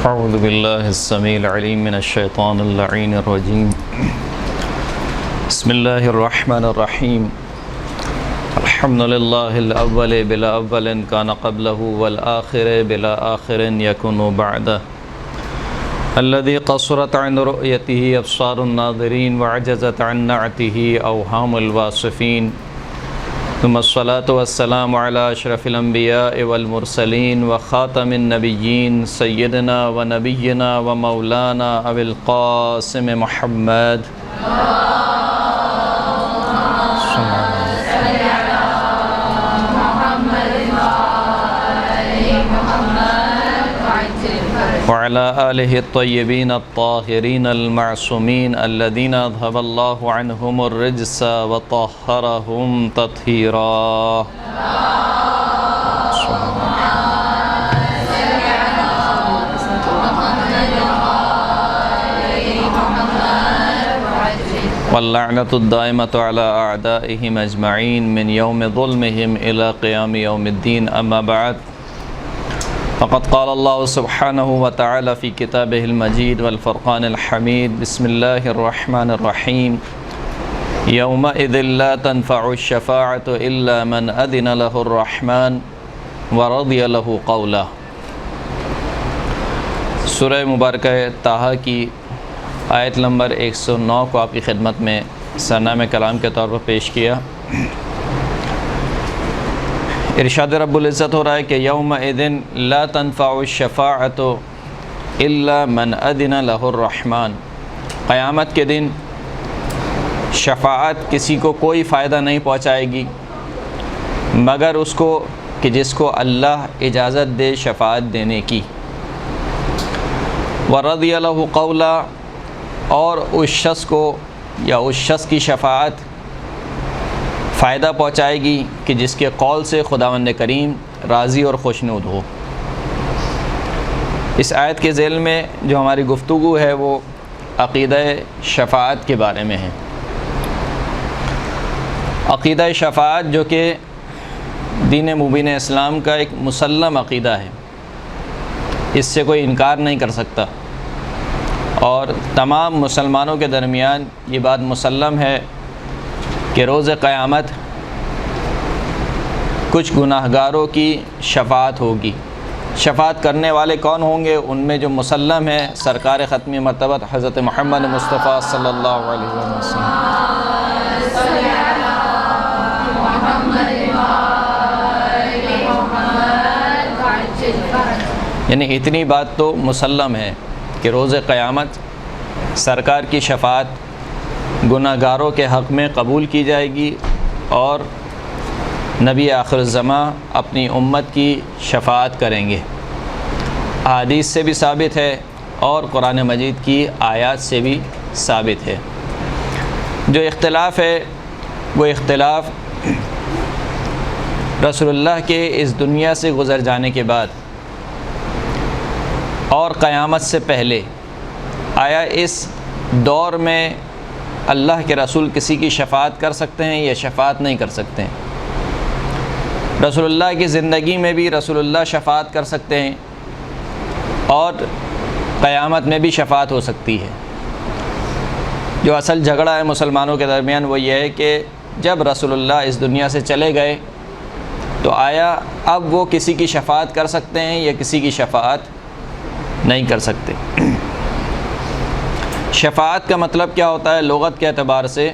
اعوذ باللہ السمیع العلیم من الشیطان اللعین الرجیم بسم اللہ الرحمن الرحیم الحمد للہ الاول بلا اول کان قبلہ والآخر بلا آخر یکن بعدہ الذي قصرت عن رؤيته أبصار الناظرين وعجزت عن نعته أوهام الواصفين ثم الصلاة والسلام على أشرف الأنبياء والمرسلين وخاتم النبيين سيدنا ونبينا ومولانا أبي القاسم محمد وعلى آله الطيبين الطاهرين المعصومين الذين أذهب الله عنهم الرجس وطهرهم تطهيرا واللعنة الدائمة على أعدائهم أجمعين من يوم ظلمهم إلى قيام يوم الدين أما بعد فقد قال الله سبحانه وتعالى في كتابه المجيد والفرقان الحميد بسم الله الرحمن الرحيم يومئذ لا تنفع الشفاعة إلا من أذن له الرحمن ورضي له قولا۔ سورہ مبارکہ طٰہٰ کی آیت نمبر 109 کو آپ کی خدمت میں سرنامہ کلام کے طور پر پیش کیا۔ ارشاد رب العزت ہو رہا ہے کہ یوم اذن لا تنفع الشفاعۃ الا من اذن له الرحمن، قیامت کے دن شفاعت کسی کو کوئی فائدہ نہیں پہنچائے گی مگر اس کو کہ جس کو اللہ اجازت دے شفاعت دینے کی۔ ورضی له قولا، اور اس شخص کو یا اس شخص کی شفاعت فائدہ پہنچائے گی کہ جس کے قول سے خداوند کریم راضی اور خوشنود ہو۔ اس آیت کے ذیل میں جو ہماری گفتگو ہے وہ عقیدہ شفاعت کے بارے میں ہے۔ عقیدہ شفاعت جو کہ دین مبین اسلام کا ایک مسلم عقیدہ ہے، اس سے کوئی انکار نہیں کر سکتا، اور تمام مسلمانوں کے درمیان یہ بات مسلم ہے کہ روز قیامت کچھ گناہ گاروں کی شفاعت ہوگی۔ شفاعت کرنے والے کون ہوں گے؟ ان میں جو مسلم ہے سرکار ختمی مرتبت حضرت محمد مصطفیٰ صلی اللہ علیہ وسلم۔ یعنی اتنی بات تو مسلم ہے کہ روز قیامت سرکار کی شفاعت گناہ گاروں کے حق میں قبول کی جائے گی، اور نبی آخر الزماں اپنی امت کی شفاعت کریں گے۔ احادیث سے بھی ثابت ہے اور قرآن مجید کی آیات سے بھی ثابت ہے۔ جو اختلاف ہے وہ اختلاف رسول اللہ کے اس دنیا سے گزر جانے کے بعد اور قیامت سے پہلے، آیا اس دور میں اللہ کے رسول کسی کی شفاعت کر سکتے ہیں یا شفاعت نہیں کر سکتے ہیں؟ رسول اللہ کی زندگی میں بھی رسول اللہ شفاعت کر سکتے ہیں اور قیامت میں بھی شفاعت ہو سکتی ہے۔ جو اصل جھگڑا ہے مسلمانوں کے درمیان وہ یہ ہے کہ جب رسول اللہ اس دنیا سے چلے گئے تو آیا اب وہ کسی کی شفاعت کر سکتے ہیں یا کسی کی شفاعت نہیں کر سکتے؟ شفاعت کا مطلب کیا ہوتا ہے؟ لغت کے اعتبار سے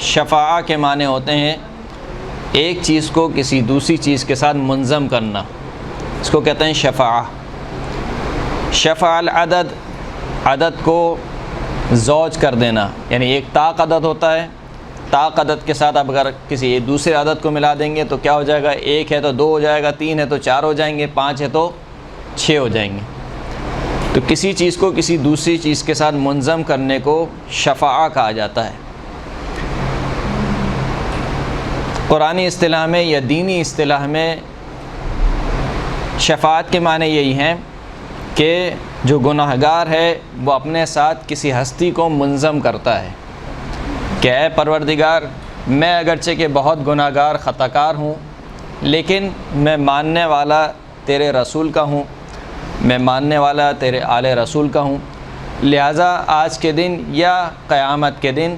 شفاعہ کے معنی ہوتے ہیں ایک چیز کو کسی دوسری چیز کے ساتھ منظم کرنا، اس کو کہتے ہیں شفاعہ۔ شفع العدد، عدد کو زوج کر دینا، یعنی ایک طاق عدد ہوتا ہے، طاق عدد کے ساتھ اب اگر کسی دوسرے عدد کو ملا دیں گے تو کیا ہو جائے گا؟ ایک ہے تو دو ہو جائے گا، تین ہے تو چار ہو جائیں گے، پانچ ہے تو چھ ہو جائیں گے۔ تو کسی چیز کو کسی دوسری چیز کے ساتھ منظم کرنے کو شفاعہ کہا جاتا ہے۔ قرآنی اصطلاح میں یا دینی اصطلاح میں شفاعت کے معنی یہی ہیں کہ جو گناہ گار ہے وہ اپنے ساتھ کسی ہستی کو منظم کرتا ہے کہ اے پروردگار، میں اگرچہ کہ بہت گناہ گار خطا کار ہوں، لیکن میں ماننے والا تیرے رسول کا ہوں، میں ماننے والا تیرے آل رسول کا ہوں، لہٰذا آج کے دن یا قیامت کے دن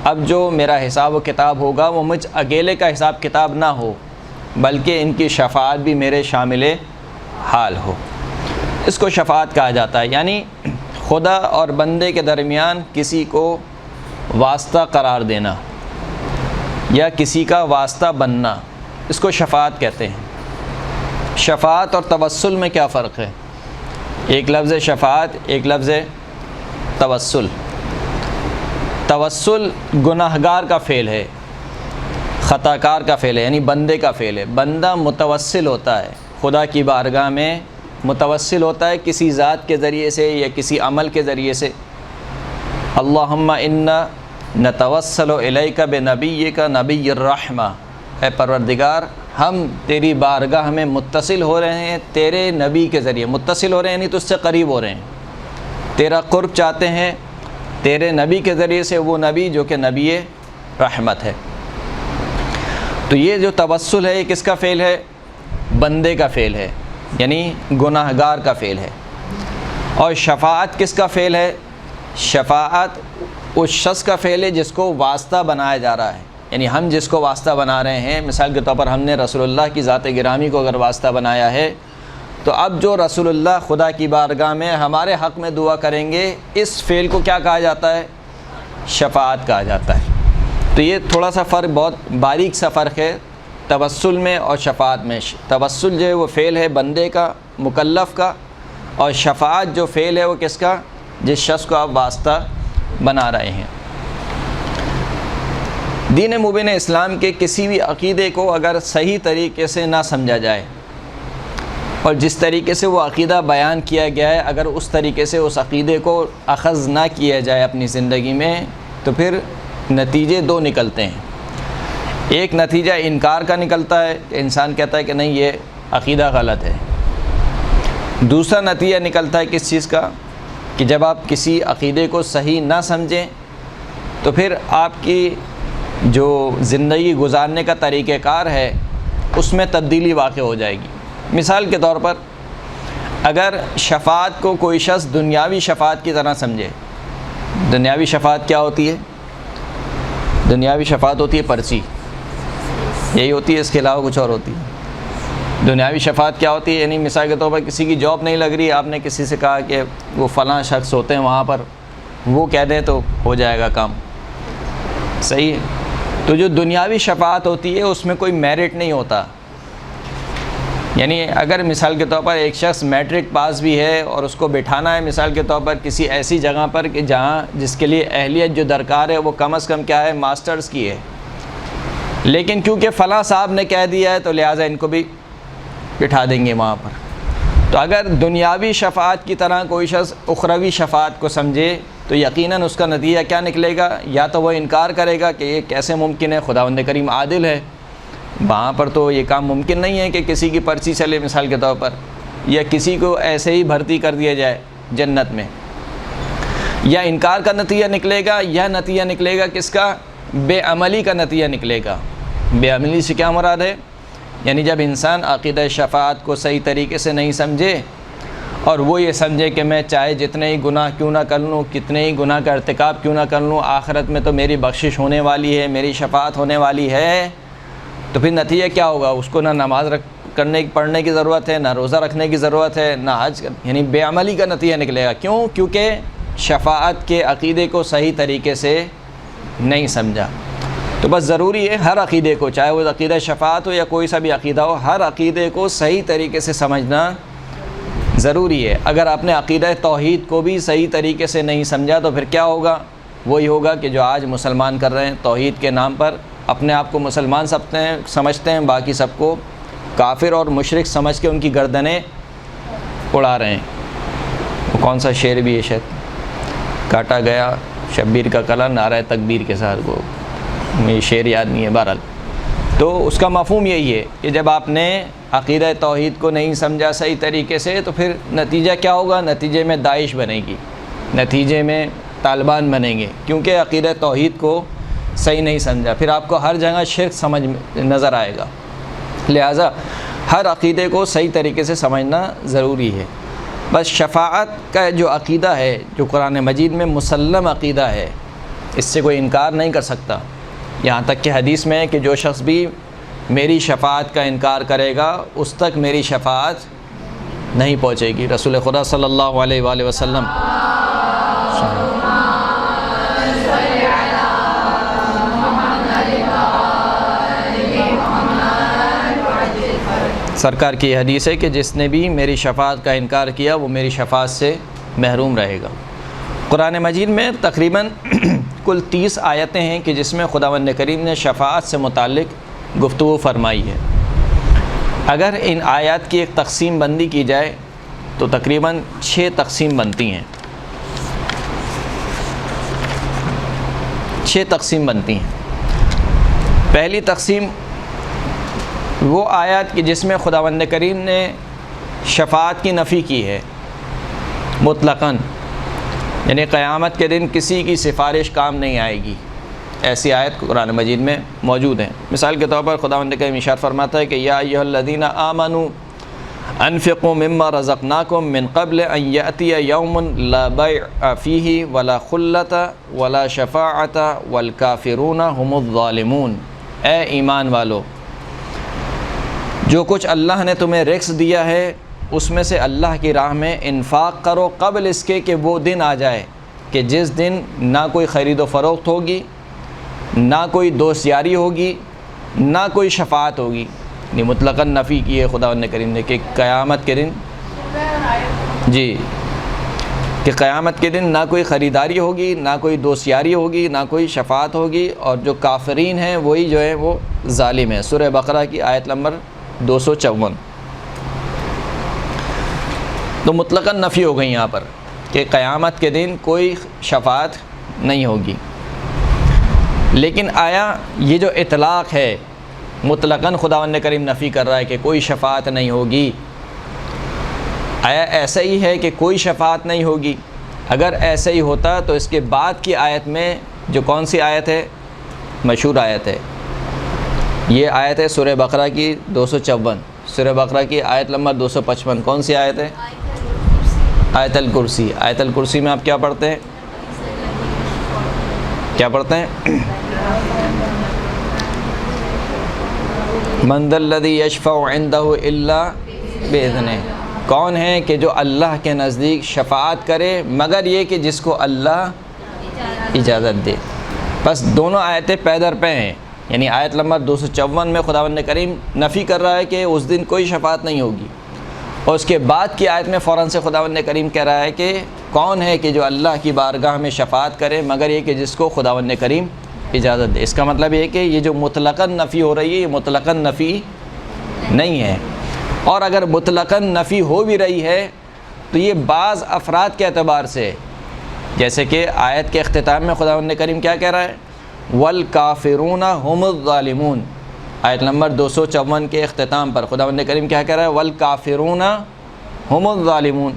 اب جو میرا حساب و کتاب ہوگا وہ مجھ اکیلے کا حساب کتاب نہ ہو، بلکہ ان کی شفاعت بھی میرے شامل حال ہو۔ اس کو شفاعت کہا جاتا ہے، یعنی خدا اور بندے کے درمیان کسی کو واسطہ قرار دینا یا کسی کا واسطہ بننا، اس کو شفاعت کہتے ہیں۔ شفاعت اور توسل میں کیا فرق ہے؟ ایک لفظ شفاعت، ایک لفظ توسل۔ توسل گناہگار کا فعل ہے، خطا کار کا فعل ہے، یعنی بندے کا فعل ہے۔ بندہ متوسل ہوتا ہے، خدا کی بارگاہ میں متوسل ہوتا ہے کسی ذات کے ذریعے سے یا کسی عمل کے ذریعے سے۔ اللہم انا نتوسل الیک بنبیک نبی الرحمہ، اے پروردگار ہم تیری بارگاہ میں متصل ہو رہے ہیں تیرے نبی کے ذریعے۔ متصل ہو رہے ہیں یعنی تجھ سے قریب ہو رہے ہیں، تیرا قرب چاہتے ہیں تیرے نبی کے ذریعے سے، وہ نبی جو کہ نبی رحمت ہے۔ تو یہ جو توسل ہے یہ کس کا فعل ہے؟ بندے کا فعل ہے، یعنی گناہگار کا فعل ہے۔ اور شفاعت کس کا فعل ہے؟ شفاعت اس شخص کا فعل ہے جس کو واسطہ بنایا جا رہا ہے، یعنی ہم جس کو واسطہ بنا رہے ہیں، مثال کے طور پر ہم نے رسول اللہ کی ذات گرامی کو اگر واسطہ بنایا ہے، تو اب جو رسول اللہ خدا کی بارگاہ میں ہمارے حق میں دعا کریں گے، اس فعل کو کیا کہا جاتا ہے؟ شفاعت کہا جاتا ہے۔ تو یہ تھوڑا سا فرق، بہت باریک سا فرق ہے توسل میں اور شفاعت میں۔ توسل جو ہے وہ فعل ہے بندے کا، مکلف کا، اور شفاعت جو فعل ہے وہ کس کا؟ جس شخص کو آپ واسطہ بنا رہے ہیں۔ دین مبین اسلام کے کسی بھی عقیدے کو اگر صحیح طریقے سے نہ سمجھا جائے اور جس طریقے سے وہ عقیدہ بیان کیا گیا ہے اگر اس طریقے سے اس عقیدے کو اخذ نہ کیا جائے اپنی زندگی میں، تو پھر نتیجے دو نکلتے ہیں۔ ایک نتیجہ انکار کا نکلتا ہے کہ انسان کہتا ہے کہ نہیں یہ عقیدہ غلط ہے۔ دوسرا نتیجہ نکلتا ہے کس چیز کا؟ کہ جب آپ کسی عقیدے کو صحیح نہ سمجھیں تو پھر آپ کی جو زندگی گزارنے کا طریقہ کار ہے اس میں تبدیلی واقع ہو جائے گی۔ مثال کے طور پر اگر شفاعت کو کوئی شخص دنیاوی شفاعت کی طرح سمجھے، دنیاوی شفاعت کیا ہوتی ہے؟ دنیاوی شفاعت ہوتی ہے پرچی، یہی ہوتی ہے، اس کے علاوہ کچھ اور ہوتی ہے۔ دنیاوی شفاعت کیا ہوتی ہے؟ یعنی مثال کے طور پر کسی کی جاب نہیں لگ رہی، آپ نے کسی سے کہا کہ وہ فلاں شخص ہوتے ہیں وہاں پر، وہ کہہ دیں تو ہو جائے گا کام، صحیح ہے۔ تو جو دنیاوی شفاعت ہوتی ہے اس میں کوئی میرٹ نہیں ہوتا، یعنی اگر مثال کے طور پر ایک شخص میٹرک پاس بھی ہے اور اس کو بٹھانا ہے مثال کے طور پر کسی ایسی جگہ پر کہ جہاں جس کے لیے اہلیت جو درکار ہے وہ کم از کم کیا ہے؟ ماسٹرز کی ہے، لیکن کیونکہ فلاں صاحب نے کہہ دیا ہے تو لہٰذا ان کو بھی بٹھا دیں گے وہاں پر۔ تو اگر دنیاوی شفاعت کی طرح کوئی شخص اخروی شفاعت کو سمجھے تو یقیناً اس کا نتیجہ کیا نکلے گا؟ یا تو وہ انکار کرے گا کہ یہ کیسے ممکن ہے، خداوند کریم عادل ہے، وہاں پر تو یہ کام ممکن نہیں ہے کہ کسی کی پرچی چلے مثال کے طور پر، یا کسی کو ایسے ہی بھرتی کر دیا جائے جنت میں۔ یا انکار کا نتیجہ نکلے گا، یا نتیجہ نکلے گا کس کا؟ بے عملی کا نتیجہ نکلے گا۔ بے عملی سے کیا مراد ہے؟ یعنی جب انسان عقیدہ شفاعت کو صحیح طریقے سے نہیں سمجھے اور وہ یہ سمجھے کہ میں چاہے جتنے ہی گناہ کیوں نہ کر لوں، کتنے ہی گناہ کا ارتکاب کیوں نہ کر لوں، آخرت میں تو میری بخشش ہونے والی ہے، میری شفاعت ہونے والی ہے، تو پھر نتیجہ کیا ہوگا؟ اس کو نہ نماز پڑھنے کی ضرورت ہے، نہ روزہ رکھنے کی ضرورت ہے، نہ حج، یعنی بے عملی کا نتیجہ نکلے گا۔ کیوں؟ کیونکہ شفاعت کے عقیدے کو صحیح طریقے سے نہیں سمجھا۔ تو بس ضروری ہے ہر عقیدے کو، چاہے وہ عقیدہ شفاعت ہو یا کوئی سا بھی عقیدہ ہو، ہر عقیدے کو صحیح طریقے سے سمجھنا ضروری ہے۔ اگر آپ نے عقیدہ توحید کو بھی صحیح طریقے سے نہیں سمجھا تو پھر کیا ہوگا؟ وہی ہوگا کہ جو آج مسلمان کر رہے ہیں، توحید کے نام پر اپنے آپ کو مسلمان سمجھتے ہیں، باقی سب کو کافر اور مشرک سمجھ کے ان کی گردنیں اڑا رہے ہیں۔ وہ کون سا شعر بھی ہے شاید، کاٹا گیا شبیر کا کلا نعرہ تکبیر کے ساتھ، وہ مجھے شعر یاد نہیں ہے بہرحال۔ تو اس کا مفہوم یہی ہے کہ جب آپ نے عقیدہ توحید کو نہیں سمجھا صحیح طریقے سے تو پھر نتیجہ کیا ہوگا؟ نتیجے میں داعش بنے گی، نتیجے میں طالبان بنیں گے، کیونکہ عقیدہ توحید کو صحیح نہیں سمجھا۔ پھر آپ کو ہر جگہ شرک سمجھ نظر آئے گا، لہٰذا ہر عقیدے کو صحیح طریقے سے سمجھنا ضروری ہے۔ بس شفاعت کا جو عقیدہ ہے، جو قرآن مجید میں مسلم عقیدہ ہے، اس سے کوئی انکار نہیں کر سکتا۔ یہاں تک کہ حدیث میں ہے کہ جو شخص بھی میری شفاعت کا انکار کرے گا اس تک میری شفاعت نہیں پہنچے گی۔ رسول خدا صلی اللہ علیہ وآلہ وسلم سرکار کی یہ حدیث ہے کہ جس نے بھی میری شفاعت کا انکار کیا وہ میری شفاعت سے محروم رہے گا۔ قرآن مجید میں تقریباً کل 30 آیتیں ہیں کہ جس میں خداوند کریم نے شفاعت سے متعلق گفتگو فرمائی ہے۔ اگر ان آیات کی ایک تقسیم بندی کی جائے تو تقریباً 6 تقسیم بنتی ہیں، 6 تقسیم بنتی ہیں۔ پہلی تقسیم وہ آیات کی جس میں خداوند کریم نے شفاعت کی نفی کی ہے مطلقاً، یعنی قیامت کے دن کسی کی سفارش کام نہیں آئے گی، ایسی آیت قرآن مجید میں موجود ہیں۔ مثال کے طور پر خداوند کریم ارشاد فرماتا ہے کہ یا ایھا الذین آمنوا انفقوا مما رزقناکم من قبل ان یأتی یوم لا بیع فیہ ولا خلۃ ولا شفاعۃ والکافرون هم الظالمون۔ اے ایمان والو، جو کچھ اللہ نے تمہیں رزق دیا ہے اس میں سے اللہ کی راہ میں انفاق کرو قبل اس کے کہ وہ دن آ جائے کہ جس دن نہ کوئی خرید و فروخت ہوگی، نہ کوئی دوست یاری ہوگی، نہ کوئی شفاعت ہوگی۔ یعنی مطلقاً نفی کی ہے خداوند کریم نے کہ قیامت کے دن کہ قیامت کے دن نہ کوئی خریداری ہوگی، نہ کوئی دوست یاری ہوگی، نہ کوئی شفاعت ہوگی، اور جو کافرین ہیں وہی جو ہے وہ ظالم ہیں۔ سورہ بقرہ کی آیت نمبر 254۔ تو مطلقاً نفی ہو گئی یہاں پر کہ قیامت کے دن کوئی شفاعت نہیں ہوگی۔ لیکن آیا یہ جو اطلاق ہے مطلقاً خداوند کریم نفی کر رہا ہے کہ کوئی شفاعت نہیں ہوگی، آیا ایسا ہی ہے کہ کوئی شفاعت نہیں ہوگی؟ اگر ایسا ہی ہوتا تو اس کے بعد کی آیت میں جو کون سی آیت ہے، مشہور آیت ہے، یہ آیت ہے سورہ بقرہ کی 254، سورہ بقرہ کی آیت نمبر 255۔ کون سی آیت ہے؟ آیت الکرسی۔ آیت الکرسی میں آپ کیا پڑھتے ہیں؟ کیا پڑھتے ہیں؟ من ذا الذی یشفع عندہ الا باذنہ، کون ہے کہ جو اللہ کے نزدیک شفاعت کرے مگر یہ کہ جس کو اللہ اجازت دے۔ بس دونوں آیتیں پے در پے ہیں، یعنی آیت نمبر 254 میں خداوند کریم نفی کر رہا ہے کہ اس دن کوئی شفاعت نہیں ہوگی، اور اس کے بعد کی آیت میں فوراً سے خداوند کریم کہہ رہا ہے کہ کون ہے کہ جو اللہ کی بارگاہ میں شفاعت کرے مگر یہ کہ جس کو خداوند کریم اجازت دے۔ اس کا مطلب یہ کہ یہ جو مطلقاً نفی ہو رہی ہے یہ مطلقاً نفی نہیں ہے، اور اگر مطلقاً نفی ہو بھی رہی ہے تو یہ بعض افراد کے اعتبار سے، جیسے کہ آیت کے اختتام میں خداوند کریم کیا کہہ رہا ہے؟ والکافرون هم الظالمون۔ آیت نمبر 254 کے اختتام پر خداوند کریم کیا کہہ رہا ہے؟ والکافرون هم الظالمون،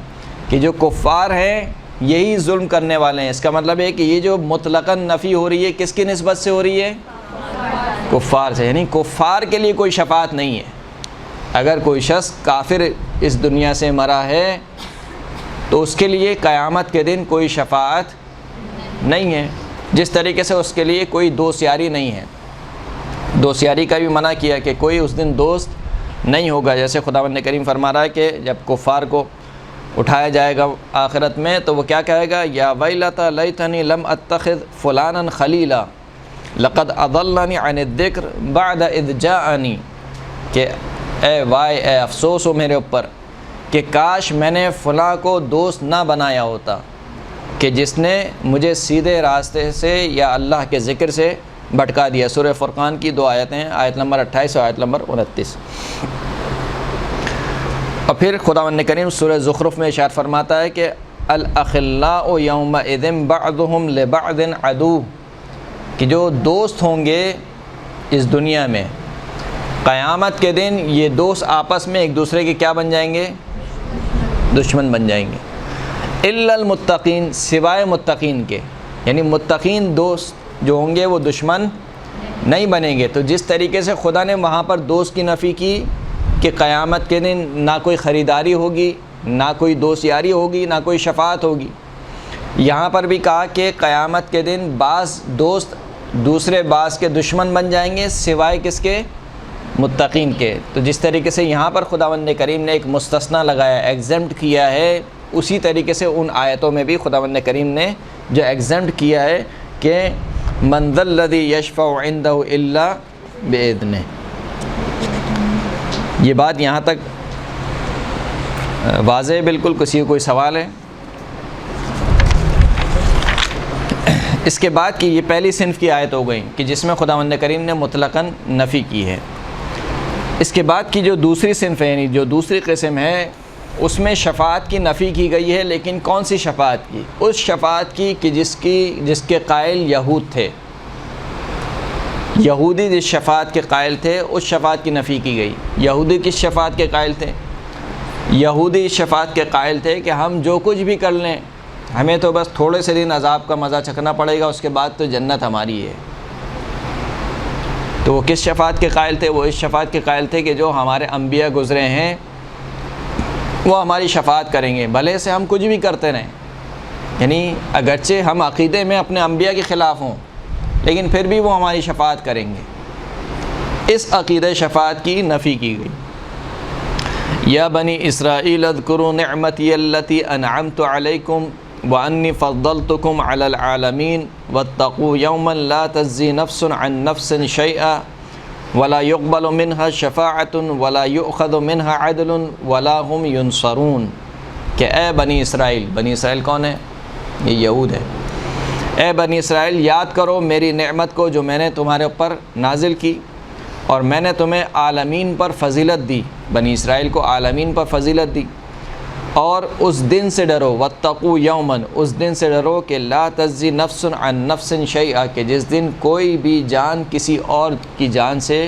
کہ جو کفار ہیں یہی ظلم کرنے والے ہیں۔ اس کا مطلب ہے کہ یہ جو مطلقاً نفی ہو رہی ہے کس کی نسبت سے ہو رہی ہے؟ کفار سے، یعنی کفار کے لیے کوئی شفاعت نہیں ہے۔ اگر کوئی شخص کافر اس دنیا سے مرا ہے تو اس کے لیے قیامت کے دن کوئی شفاعت نہیں ہے، جس طریقے سے اس کے لیے کوئی دوست یاری نہیں ہے۔ دوست یاری کا بھی منع کیا کہ کوئی اس دن دوست نہیں ہوگا، جیسے خداوند کریم فرما رہا ہے کہ جب کفار کو اٹھایا جائے گا آخرت میں تو وہ کیا کہے گا؟ یا ویلتی لیتنی لم اتخذ فلانا خلیلا لقد اضلنی عن الذکر بعد اذ جاءنی، کہ اے وائے، اے افسوس ہو میرے اوپر کہ کاش میں نے فلاں کو دوست نہ بنایا ہوتا کہ جس نے مجھے سیدھے راستے سے یا اللہ کے ذکر سے بھٹکا دیا۔ سورہ فرقان کی 2 آیتیں ہیں، آیت نمبر 28 اور آیت نمبر 29۔ اور پھر خداوند کریم سورہ زخرف میں ارشاد فرماتا ہے کہ الاخلاء یومئذ بعضهم لبعض عدو، کہ جو دوست ہوں گے اس دنیا میں قیامت کے دن یہ دوست آپس میں ایک دوسرے کے کیا بن جائیں گے؟ دشمن بن جائیں گے۔ الا المتقین، سوائے متقین کے، یعنی متقین دوست جو ہوں گے وہ دشمن نہیں بنیں گے۔ تو جس طریقے سے خدا نے وہاں پر دوست کی نفی کی کہ قیامت کے دن نہ کوئی خریداری ہوگی، نہ کوئی دوست یاری ہوگی، نہ کوئی شفاعت ہوگی۔ یہاں پر بھی کہا کہ قیامت کے دن بعض دوست دوسرے بعض کے دشمن بن جائیں گے، سوائے کس کے؟ متقین کے۔ تو جس طریقے سے یہاں پر خداوند کریم نے ایک مستثنیٰ لگایا، ایگزمپٹ کیا ہے، اسی طریقے سے ان آیتوں میں بھی خداوند کریم نے جو ایگزمپٹ کیا ہے کہ من ذا الذی یشفع عندہ الا بإذنہ۔ یہ بات یہاں تک واضح ہے بالکل؟ کسی کو کوئی سوال ہے؟ اس کے بعد کی یہ پہلی صنف کی آیت ہو گئی کہ جس میں خداوند کریم نے مطلقاً نفی کی ہے۔ اس کے بعد کی جو دوسری صنف ہے، یعنی جو دوسری قسم ہے، اس میں شفاعت کی نفی کی گئی ہے، لیکن کون سی شفاعت کی؟ اس شفاعت کی کہ جس کے قائل یہود تھے، یہودی جس شفاعت کے قائل تھے اس شفاعت کی نفی کی گئی۔ یہودی کس شفاعت کے قائل تھے؟ یہودی اس شفاعت کے قائل تھے کہ ہم جو کچھ بھی کر لیں، ہمیں تو بس تھوڑے سے دن عذاب کا مزہ چکھنا پڑے گا، اس کے بعد تو جنت ہماری ہے۔ تو وہ کس شفاعت کے قائل تھے؟ وہ اس شفاعت کے قائل تھے کہ جو ہمارے انبیاء گزرے ہیں وہ ہماری شفاعت کریں گے، بھلے سے ہم کچھ بھی کرتے رہیں، یعنی اگرچہ ہم عقیدے میں اپنے انبیاء کے خلاف ہوں لیکن پھر بھی وہ ہماری شفاعت کریں گے۔ اس عقیدہ شفاعت کی نفی کی گئی۔ یا بنی اسرائیل اذکروا نعمتی التی انعمت علیکم وانی فضلتکم علی العالمین واتقوا یوما لا تجزی نفس عن نفس شیئا ولا يقبل منها شفاعت ولا یؤخذ منها عدل ولا هم ینصرون، کہ اے بنی اسرائیل، بنی اسرائیل کون ہے؟ یہ یہود ہے۔ اے بنی اسرائیل، یاد کرو میری نعمت کو جو میں نے تمہارے اوپر نازل کی، اور میں نے تمہیں عالمین پر فضیلت دی، بنی اسرائیل کو عالمین پر فضیلت دی، اور اس دن سے ڈرو، واتقوا یوما، اس دن سے ڈرو کہ لا تجزی نفس عن نفس شیئا، کہ جس دن کوئی بھی جان کسی اور کی جان سے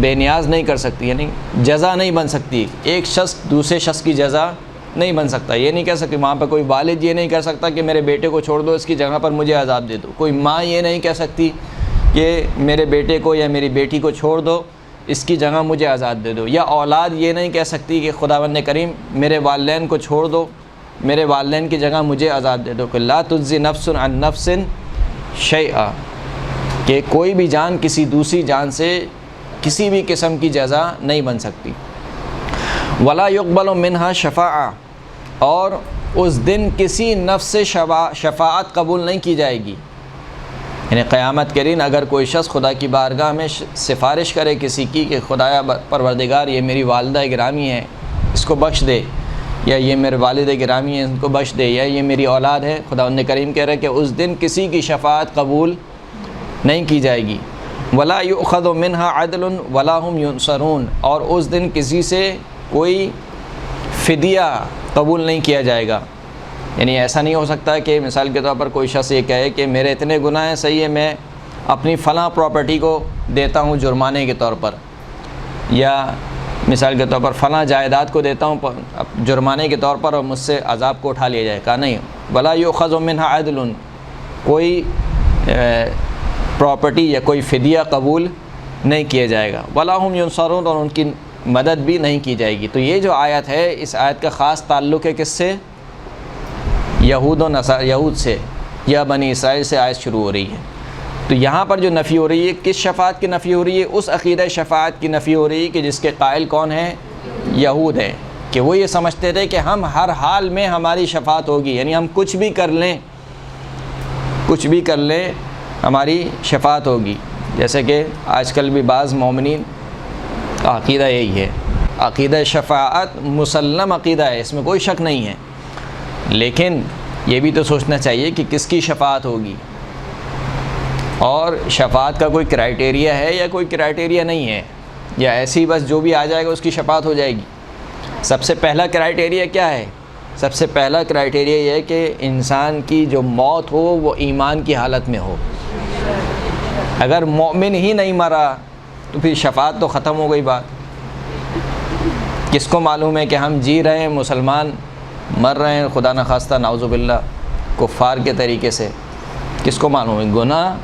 بے نیاز نہیں کر سکتی، یعنی جزا نہیں بن سکتی، ایک شخص دوسرے شخص کی جزا نہیں بن سکتا۔ یہ نہیں کہہ سکتی، وہاں پہ کوئی والد یہ نہیں کہہ سکتا کہ میرے بیٹے کو چھوڑ دو، اس کی جگہ پر مجھے عذاب دے دو۔ کوئی ماں یہ نہیں کہہ سکتی کہ میرے بیٹے کو یا میری بیٹی کو چھوڑ دو، اس کی جگہ مجھے عذاب دے دو۔ یا اولاد یہ نہیں کہہ سکتی کہ خداوند کریم میرے والدین کو چھوڑ دو، میرے والدین کی جگہ مجھے عذاب دے دو۔ کہ لا تجزی نفس عن نفس شیئا، کہ کوئی بھی جان کسی دوسری جان سے کسی بھی قسم کی جزا نہیں بن سکتی۔ ولا يقبل منها شفاعہ، اور اس دن کسی نفس سے شفاعت قبول نہیں کی جائے گی۔ یعنی قیامت کے دن اگر کوئی شخص خدا کی بارگاہ میں سفارش کرے کسی کی کہ خدایا پروردگار یہ میری والدہ گرامی ہے اس کو بخش دے، یا یہ میرے والد گرامی ہیں ان کو بخش دے، یا یہ میری اولاد ہے، خداوند کریم کہہ رہے کہ اس دن کسی کی شفاعت قبول نہیں کی جائے گی۔ ولا یؤخذ منها عدل ولا هم ینصرون، اور اس دن کسی سے کوئی فدیہ قبول نہیں کیا جائے گا۔ یعنی ایسا نہیں ہو سکتا کہ مثال کے طور پر کوئی شخص یہ کہے کہ میرے اتنے گناہ ہیں، صحیح ہے میں اپنی فلاں پراپرٹی کو دیتا ہوں جرمانے کے طور پر، یا مثال کے طور پر فلاں جائیداد کو دیتا ہوں جرمانے کے طور پر، اور مجھ سے عذاب کو اٹھا لیا جائے۔ کہا نہیں، ولا یؤخذ منها عدل، کوئی پراپرٹی یا کوئی فدیہ قبول نہیں کیا جائے گا۔ ولا هم ینصرون، اور ان کی مدد بھی نہیں کی جائے گی۔ تو یہ جو آیت ہے، اس آیت کا خاص تعلق ہے کس سے؟ یہود سے، یا بنی اسرائیل سے آیت شروع ہو رہی ہے۔ تو یہاں پر جو نفی ہو رہی ہے کس شفاعت کی نفی ہو رہی ہے؟ اس عقیدہ شفاعت کی نفی ہو رہی ہے کہ جس کے قائل کون ہیں؟ یہود ہیں، کہ وہ یہ سمجھتے تھے کہ ہم ہر حال میں ہماری شفاعت ہوگی، یعنی ہم کچھ بھی کر لیں ہماری شفاعت ہوگی۔ جیسے کہ آج کل بھی بعض مومنین کا عقیدہ یہی ہے، عقیدہ شفاعت مسلم عقیدہ ہے، اس میں کوئی شک نہیں ہے، لیکن یہ بھی تو سوچنا چاہیے کہ کس کی شفاعت ہوگی، اور شفاعت کا کوئی کرائٹیریا ہے یا کوئی کرائٹیریا نہیں ہے، یا ایسی بس جو بھی آ جائے گا اس کی شفاعت ہو جائے گی۔ سب سے پہلا کرائٹیریا کیا ہے؟ سب سے پہلا کرائٹیریا یہ ہے کہ انسان کی جو موت ہو وہ ایمان کی حالت میں ہو۔ اگر مومن ہی نہیں مرا تو پھر شفاعت تو ختم ہو گئی بات۔ کس کو معلوم ہے کہ ہم جی رہے ہیں، مسلمان مر رہے ہیں خدا نخواستہ نعوذ باللہ کفار کے طریقے سے؟ کس کو معلوم ہے؟ گناہ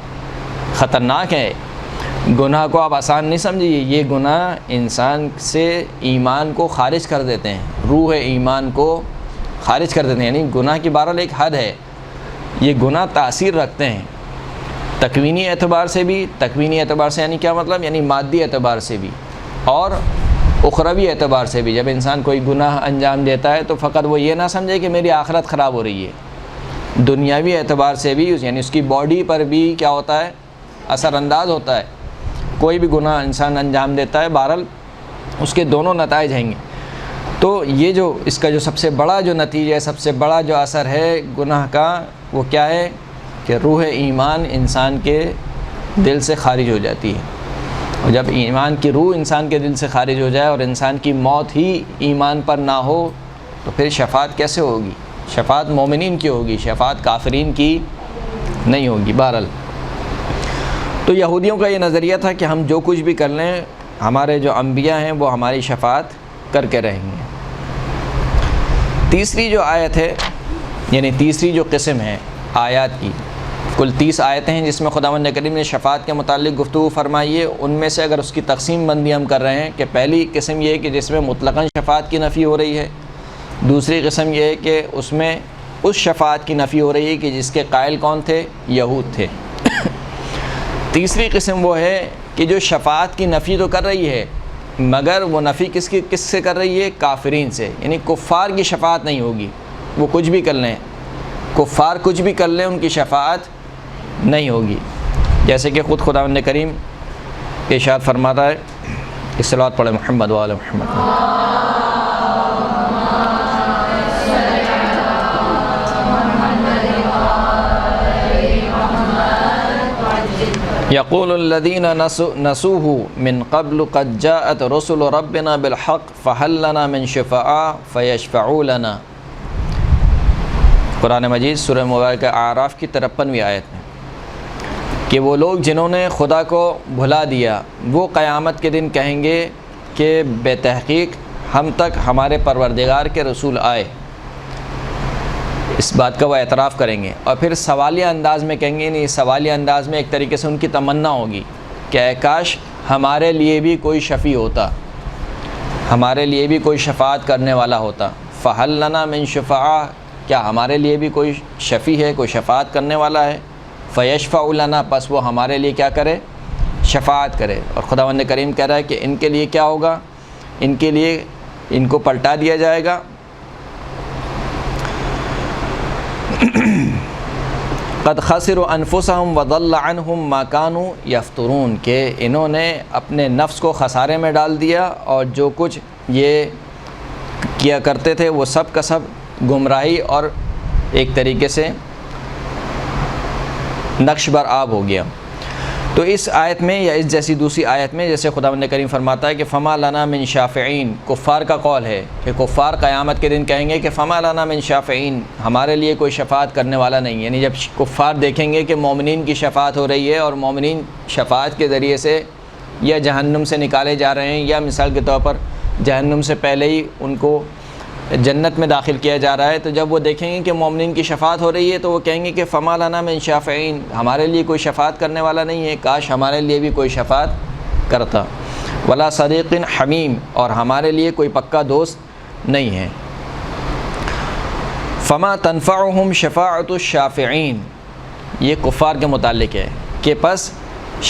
خطرناک ہے، گناہ کو آپ آسان نہیں سمجھیے، یہ گناہ انسان سے ایمان کو خارج کر دیتے ہیں۔ روح ایمان کو خارج کر دیتے ہیں. یعنی گناہ کی بہرحال ایک حد ہے، یہ گناہ تاثیر رکھتے ہیں تکوینی اعتبار سے بھی. تکوینی اعتبار سے یعنی کیا مطلب؟ یعنی مادی اعتبار سے بھی اور اخروی اعتبار سے بھی. جب انسان کوئی گناہ انجام دیتا ہے تو فقط وہ یہ نہ سمجھے کہ میری آخرت خراب ہو رہی ہے، دنیاوی اعتبار سے بھی یعنی اس کی باڈی پر بھی کیا ہوتا ہے؟ اثر انداز ہوتا ہے. کوئی بھی گناہ انسان انجام دیتا ہے بہرحال اس کے دونوں نتائج ہیں گے. تو یہ جو اس کا جو سب سے بڑا جو نتیجہ ہے، سب سے بڑا جو اثر ہے گناہ کا، وہ کیا ہے کہ روح ایمان انسان کے دل سے خارج ہو جاتی ہے. اور جب ایمان کی روح انسان کے دل سے خارج ہو جائے اور انسان کی موت ہی ایمان پر نہ ہو تو پھر شفاعت کیسے ہوگی؟ شفاعت مومنین کی ہوگی، شفاعت کافرین کی نہیں ہوگی. بہرحال تو یہودیوں کا یہ نظریہ تھا کہ ہم جو کچھ بھی کر لیں ہمارے جو انبیاء ہیں وہ ہماری شفاعت کر کے رہیں گے. تیسری جو آیت ہے، یعنی تیسری جو قسم ہے آیات کی، کل 30 آیتیں ہیں جس میں خداوند کریم نے شفاعت کے متعلق گفتگو فرمائی ہے. ان میں سے اگر اس کی تقسیم بندی ہم کر رہے ہیں کہ پہلی قسم یہ ہے کہ جس میں مطلقاً شفاعت کی نفی ہو رہی ہے، دوسری قسم یہ ہے کہ اس میں اس شفاعت کی نفی ہو رہی ہے کہ جس کے قائل کون تھے؟ یہود تھے. تیسری قسم وہ ہے کہ جو شفاعت کی نفی تو کر رہی ہے مگر وہ نفی کس سے کر رہی ہے؟ کافرین سے. یعنی کفار کی شفاعت نہیں ہوگی، وہ کچھ بھی کر لیں، کفار کچھ بھی کر لیں ان کی شفاعت نہیں ہوگی. جیسے کہ خود خداوند کریم ارشاد فرماتا ہے، صلوات پڑھیں محمد و آل محمد. یقول الذین نسوه من قبل قد جاءت رسل ربنا بالحق فهل لنا من شفعاء فیشفعوا لنا. قرآن مجید سورہ مبارکہ اعراف کی 53ویں آیت میں کہ وہ لوگ جنہوں نے خدا کو بھلا دیا وہ قیامت کے دن کہیں گے کہ بے تحقیق ہم تک ہمارے پروردگار کے رسول آئے. اس بات کا وہ اعتراف کریں گے اور پھر سوالیہ انداز میں کہیں گے. نہیں، سوالیہ انداز میں ایک طریقے سے ان کی تمنا ہوگی کہ اے کاش ہمارے لیے بھی کوئی شفیع ہوتا، ہمارے لیے بھی کوئی شفاعت کرنے والا ہوتا. فَهَلْ لَنَا مِن شُفَعَاء، کیا ہمارے لیے بھی کوئی شفیع ہے، کوئی شفاعت کرنے والا ہے؟ فَيَشْفَعُ لَنَا، پس وہ ہمارے لیے کیا کرے؟ شفاعت کرے. اور خداوند کریم کہہ رہا ہے کہ ان کے لیے کیا ہوگا؟ ان کے لیے ان کو پلٹا دیا جائے گا. قد خسروا انفسهم وضل عنهم ما كانوا يفترون، کہ انہوں نے اپنے نفس کو خسارے میں ڈال دیا اور جو کچھ یہ کیا کرتے تھے وہ سب کا سب گمراہی اور ایک طریقے سے نقش بر آب ہو گیا. تو اس آیت میں یا اس جیسی دوسری آیت میں جیسے خداوند کریم فرماتا ہے کہ فما لنا من شافعین، کفار کا قول ہے کہ کفار قیامت کے دن کہیں گے کہ فما لنا من شافعین، ہمارے لیے کوئی شفاعت کرنے والا نہیں. یعنی جب کفار دیکھیں گے کہ مومنین کی شفاعت ہو رہی ہے اور مومنین شفاعت کے ذریعے سے یا جہنم سے نکالے جا رہے ہیں یا مثال کے طور پر جہنم سے پہلے ہی ان کو جنت میں داخل کیا جا رہا ہے، تو جب وہ دیکھیں گے کہ مومنین کی شفاعت ہو رہی ہے تو وہ کہیں گے کہ فما لنا من شافعین، ہمارے لیے کوئی شفاعت کرنے والا نہیں ہے، کاش ہمارے لیے بھی کوئی شفاعت کرتا. ولا صدیق حمیم، اور ہمارے لیے کوئی پکا دوست نہیں ہے. فما تنفعهم شفاعت الشافعین، یہ کفار کے متعلق ہے کہ پس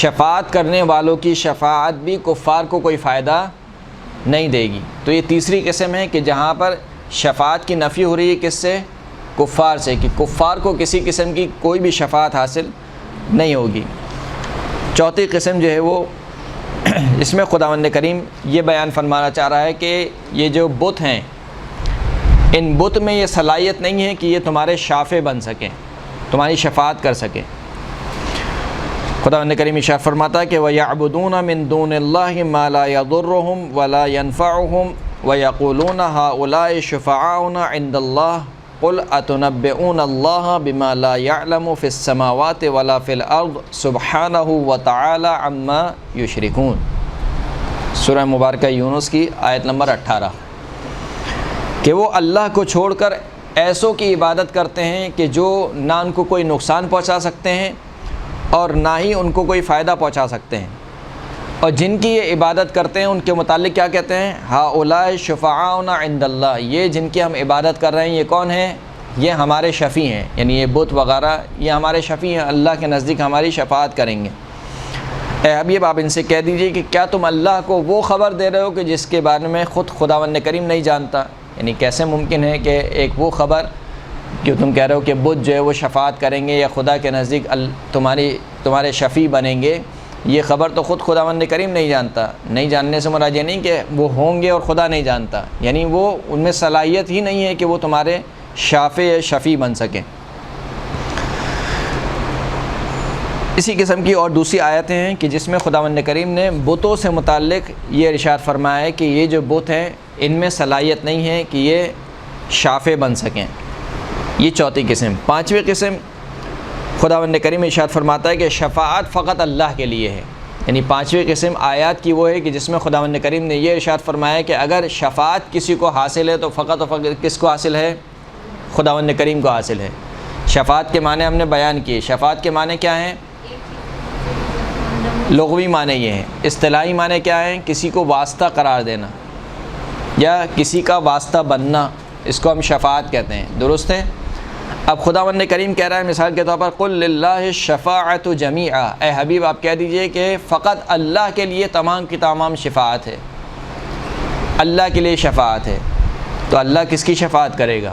شفاعت کرنے والوں کی شفاعت بھی کفار کو کوئی فائدہ نہیں دے گی. تو یہ تیسری قسم ہے کہ جہاں پر شفاعت کی نفی ہو رہی ہے کس سے؟ کفار سے، کہ کفار کو کسی قسم کی کوئی بھی شفاعت حاصل نہیں ہوگی. چوتھی قسم جو ہے وہ اس میں خداوند کریم یہ بیان فرمانا چاہ رہا ہے کہ یہ جو بت ہیں ان بت میں یہ صلاحیت نہیں ہے کہ یہ تمہارے شافع بن سکیں، تمہاری شفاعت کر سکیں. خداوند کریم ارشاد فرماتا ہے کہ وَيَعْبُدُونَ مِن دُونِ اللَّهِ مَا لَا يَضُرُّهُمْ وَلَا يَنفَعُهُمْ وَيَقُولُونَ هَؤُلَاءِ شُفَعَاؤُنَا عِندَ اللَّهِ قُلْ أَتُنَبِّئُونَ اللَّهَ بِمَا لَا يَعْلَمُ فِي السَّمَاوَاتِ وَلَا فِي الْأَرْضِ سُبْحَانَهُ وَتَعَالَى عَمَّا يُشْرِكُونَ. سورہ مبارکہ یونس کی آیت نمبر 18، کہ وہ اللہ کو چھوڑ کر ایسوں کی عبادت کرتے ہیں کہ جو نہ ان کو کوئی نقصان پہنچا سکتے ہیں اور نہ ہی ان کو کوئی فائدہ پہنچا سکتے ہیں. اور جن کی یہ عبادت کرتے ہیں ان کے متعلق کیا کہتے ہیں؟ ہؤلاء شفعاؤنا عند اللہ، یہ جن کی ہم عبادت کر رہے ہیں یہ کون ہیں؟ یہ ہمارے شفیع ہیں، یعنی یہ بت وغیرہ یہ ہمارے شفیع ہیں، اللہ کے نزدیک ہماری شفاعت کریں گے۔ اے حبیب آپ ان سے کہہ دیجئے کہ کیا تم اللہ کو وہ خبر دے رہے ہو کہ جس کے بارے میں خود خداوند کریم نہیں جانتا؟ یعنی کیسے ممکن ہے کہ ایک وہ خبر کہ تم کہہ رہے ہو کہ بت جو ہے وہ شفاعت کریں گے یا خدا کے نزدیک تمہارے شفیع بنیں گے، یہ خبر تو خود خداوند کریم نہیں جانتا۔ نہیں جاننے سے مراد یہ نہیں کہ وہ ہوں گے اور خدا نہیں جانتا، یعنی وہ ان میں صلاحیت ہی نہیں ہے کہ وہ تمہارے شافع یا شفیع بن سکیں۔ اسی قسم کی اور دوسری آیتیں ہیں کہ جس میں خداوند کریم نے بتوں سے متعلق یہ ارشاد فرمایا ہے کہ یہ جو بت ہیں ان میں صلاحیت نہیں ہے کہ یہ شافع بن سکیں۔ یہ چوتھی قسم۔ پانچویں قسم خداوند کریم ارشاد فرماتا ہے کہ شفاعت فقط اللہ کے لیے ہے، یعنی پانچویں قسم آیات کی وہ ہے کہ جس میں خداوند کریم نے یہ ارشاد فرمایا کہ اگر شفاعت کسی کو حاصل ہے تو فقط و فقط کس کو حاصل ہے؟ خداوند کریم کو حاصل ہے۔ شفاعت کے معنی ہم نے بیان کیے۔ شفاعت کے معنی کیا ہیں؟ لغوی معنی یہ ہیں۔ اصطلاحی معنی کیا ہیں؟ کسی کو واسطہ قرار دینا یا کسی کا واسطہ بننا، اس کو ہم شفاعت کہتے ہیں، درست ہے؟ اب خداوند کریم کہہ رہا ہے مثال کے طور پر قل للہ الشفاعۃ جمیعا، اے حبیب آپ کہہ دیجئے کہ فقط اللہ کے لیے تمام کی تمام شفاعت ہے، اللہ کے لیے شفاعت ہے۔ تو اللہ کس کی شفاعت کرے گا؟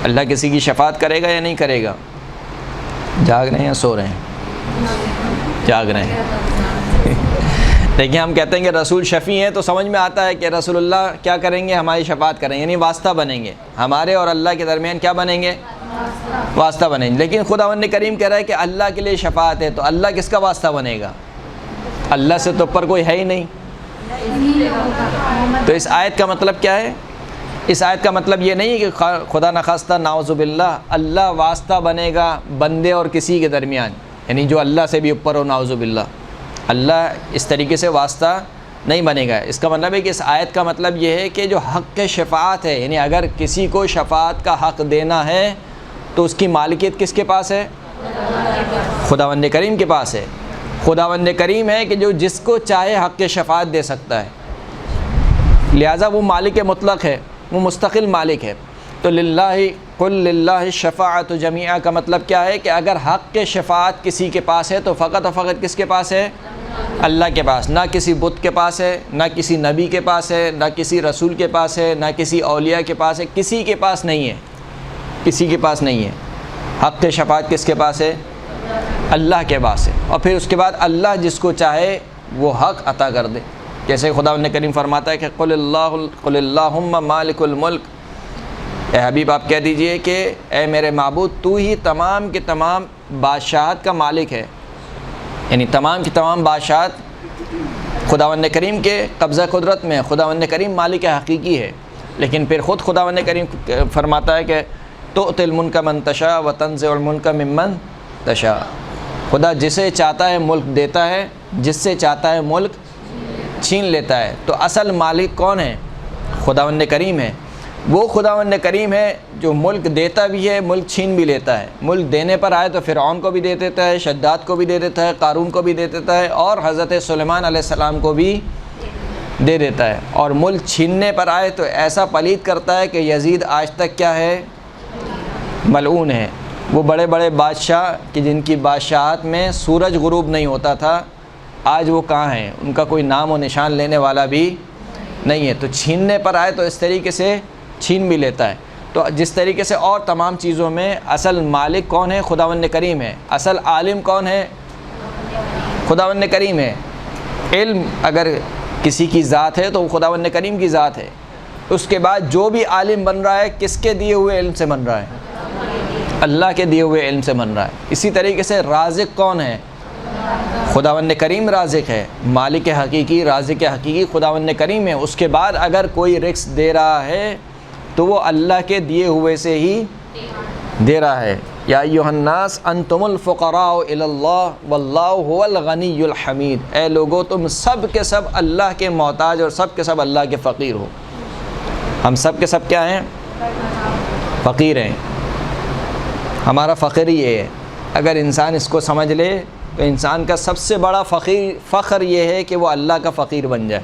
اللہ کسی کی شفاعت کرے گا یا نہیں کرے گا؟ جاگ رہے ہیں یا سو رہے ہیں؟ جاگ رہے ہیں۔ دیکھیں ہم کہتے ہیں کہ رسول شفیع ہیں تو سمجھ میں آتا ہے کہ رسول اللہ کیا کریں گے؟ ہماری شفاعت کریں گے، یعنی واسطہ بنیں گے، ہمارے اور اللہ کے درمیان کیا بنیں گے؟ واسطہ بنیں گے۔ لیکن خداوند کریم کہہ رہا ہے کہ اللہ کے لیے شفاعت ہے، تو اللہ کس کا واسطہ بنے گا؟ اللہ سے تو اوپر کوئی ہے ہی نہیں۔ تو اس آیت کا مطلب کیا ہے؟ اس آیت کا مطلب یہ نہیں ہے کہ خدا نخواستہ نعوذ باللہ اللہ واسطہ بنے گا بندے اور کسی کے درمیان، یعنی جو اللہ سے بھی اوپر ہو، نعوذ باللہ اللہ اس طریقے سے واسطہ نہیں بنے گا۔ اس کا مطلب ہے کہ اس آیت کا مطلب یہ ہے کہ جو حق شفاعت ہے، یعنی اگر کسی کو شفاعت کا حق دینا ہے تو اس کی مالکیت کس کے پاس ہے؟ خداوند کریم کے پاس ہے۔ خداوند کریم ہے کہ جو جس کو چاہے حق شفاعت دے سکتا ہے، لہٰذا وہ مالک مطلق ہے، وہ مستقل مالک ہے۔ تو للہ قل للہ الشفاعۃ جمیعا کا مطلب کیا ہے کہ اگر حق کے شفاعت کسی کے پاس ہے تو فقط و فقط کس کے پاس ہے؟ اللہ کے پاس، نہ کسی بت کے پاس ہے، نہ کسی نبی کے پاس ہے، نہ کسی رسول کے پاس ہے، نہ کسی اولیاء کے پاس ہے، کسی کے پاس نہیں ہے، کسی کے پاس نہیں ہے۔ حق کے شفاعت کس کے پاس ہے؟ اللہ کے پاس ہے، اور پھر اس کے بعد اللہ جس کو چاہے وہ حق عطا کر دے۔ جیسے خداوند کریم فرماتا ہے کہ قل اللہم مالک الملک، اے حبیب آپ کہہ دیجئے کہ اے میرے معبود تو ہی تمام کے تمام بادشاہت کا مالک ہے، یعنی تمام کی تمام بادشاہت خداوند کریم کے قبضہ قدرت میں، خداوند کریم مالک حقیقی ہے۔ لیکن پھر خود خداوند کریم فرماتا ہے کہ تؤتی الملک من تشاء وتنزع الملک ممن تشاء، خدا جسے چاہتا ہے ملک دیتا ہے، جس سے چاہتا ہے ملک چھین لیتا ہے۔ تو اصل مالک کون ہے؟ خداوند کریم ہے۔ وہ خداوند کریم ہے جو ملک دیتا بھی ہے، ملک چھین بھی لیتا ہے۔ ملک دینے پر آئے تو فرعون کو بھی دے دیتا ہے، شداد کو بھی دے دیتا ہے، قارون کو بھی دے دیتا ہے، اور حضرت سلیمان علیہ السلام کو بھی دے دیتا ہے۔ اور ملک چھیننے پر آئے تو ایسا پلید کرتا ہے کہ یزید آج تک کیا ہے؟ ملعون ہے۔ وہ بڑے بڑے بادشاہ کہ جن کی بادشاہت میں سورج غروب نہیں ہوتا تھا، آج وہ کہاں ہیں؟ ان کا کوئی نام و نشان لینے والا بھی نہیں ہے۔ تو چھیننے پر آئے تو اس طریقے سے چھین بھی لیتا ہے۔ تو جس طریقے سے اور تمام چیزوں میں اصل مالک کون ہے؟ خداوند کریم ہے۔ اصل عالم کون ہے؟ خداوند کریم ہے۔ علم اگر کسی کی ذات ہے تو وہ خداوند کریم کی ذات ہے۔ اس کے بعد جو بھی عالم بن رہا ہے کس کے دیے ہوئے علم سے بن رہا ہے؟ اللہ کے دیے ہوئے علم سے بن رہا ہے۔ اسی طریقے سے رازق کون ہے؟ خداوند کریم رازق ہے۔ مالک حقیقی، رازق حقیقی خداوند کریم ہے۔ اس کے بعد اگر کوئی رزق دے رہا ہے تو وہ اللہ کے دیے ہوئے سے ہی دے رہا ہے۔ یا ایھا الناس انتم الفقراء الی اللہ واللہ هو الغنی الحمید، اے لوگو تم سب کے سب اللہ کے محتاج اور سب کے سب اللہ کے فقیر ہو۔ ہم سب کے سب کیا ہیں؟ فقیر ہیں۔ ہمارا فقر ہی یہ ہے۔ اگر انسان اس کو سمجھ لے تو انسان کا سب سے بڑا فخر یہ ہے کہ وہ اللہ کا فقیر بن جائے.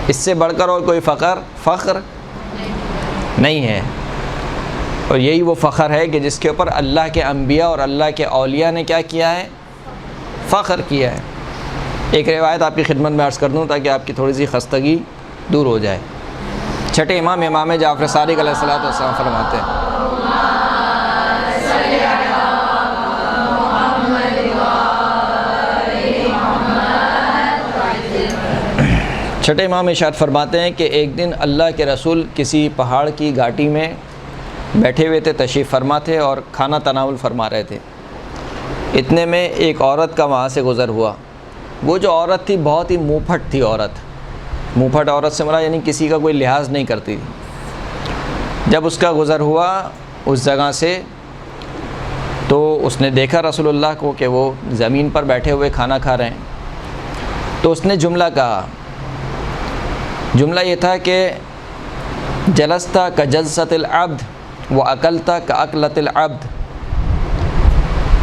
اس سے بڑھ کر اور کوئی فخر نہیں ہے. اور یہی وہ فخر ہے کہ جس کے اوپر اللہ کے انبیاء اور اللہ کے اولیاء نے کیا کیا ہے؟ فخر کیا ہے. ایک روایت آپ کی خدمت میں عرض کر دوں تاکہ آپ کی تھوڑی سی خستگی دور ہو جائے. چھٹے امام جعفر صادق علیہ السلام فرماتے ہیں چھٹے امام ارشاد فرماتے ہیں کہ ایک دن اللہ کے رسول کسی پہاڑ کی گھاٹی میں بیٹھے ہوئے تھے، تشریف فرما تھے اور کھانا تناول فرما رہے تھے. اتنے میں ایک عورت کا وہاں سے گزر ہوا. وہ جو عورت تھی بہت ہی منہ پھٹ تھی. منہ پھٹ عورت سے مراد یعنی کسی کا کوئی لحاظ نہیں کرتی تھی. جب اس کا گزر ہوا اس جگہ سے تو اس نے دیکھا رسول اللہ کو کہ وہ زمین پر بیٹھے ہوئے کھانا کھا رہے ہیں. تو اس نے جملہ کہا. جملہ یہ تھا کہ جلست کجلست العبد واکلت کاکلت العبد،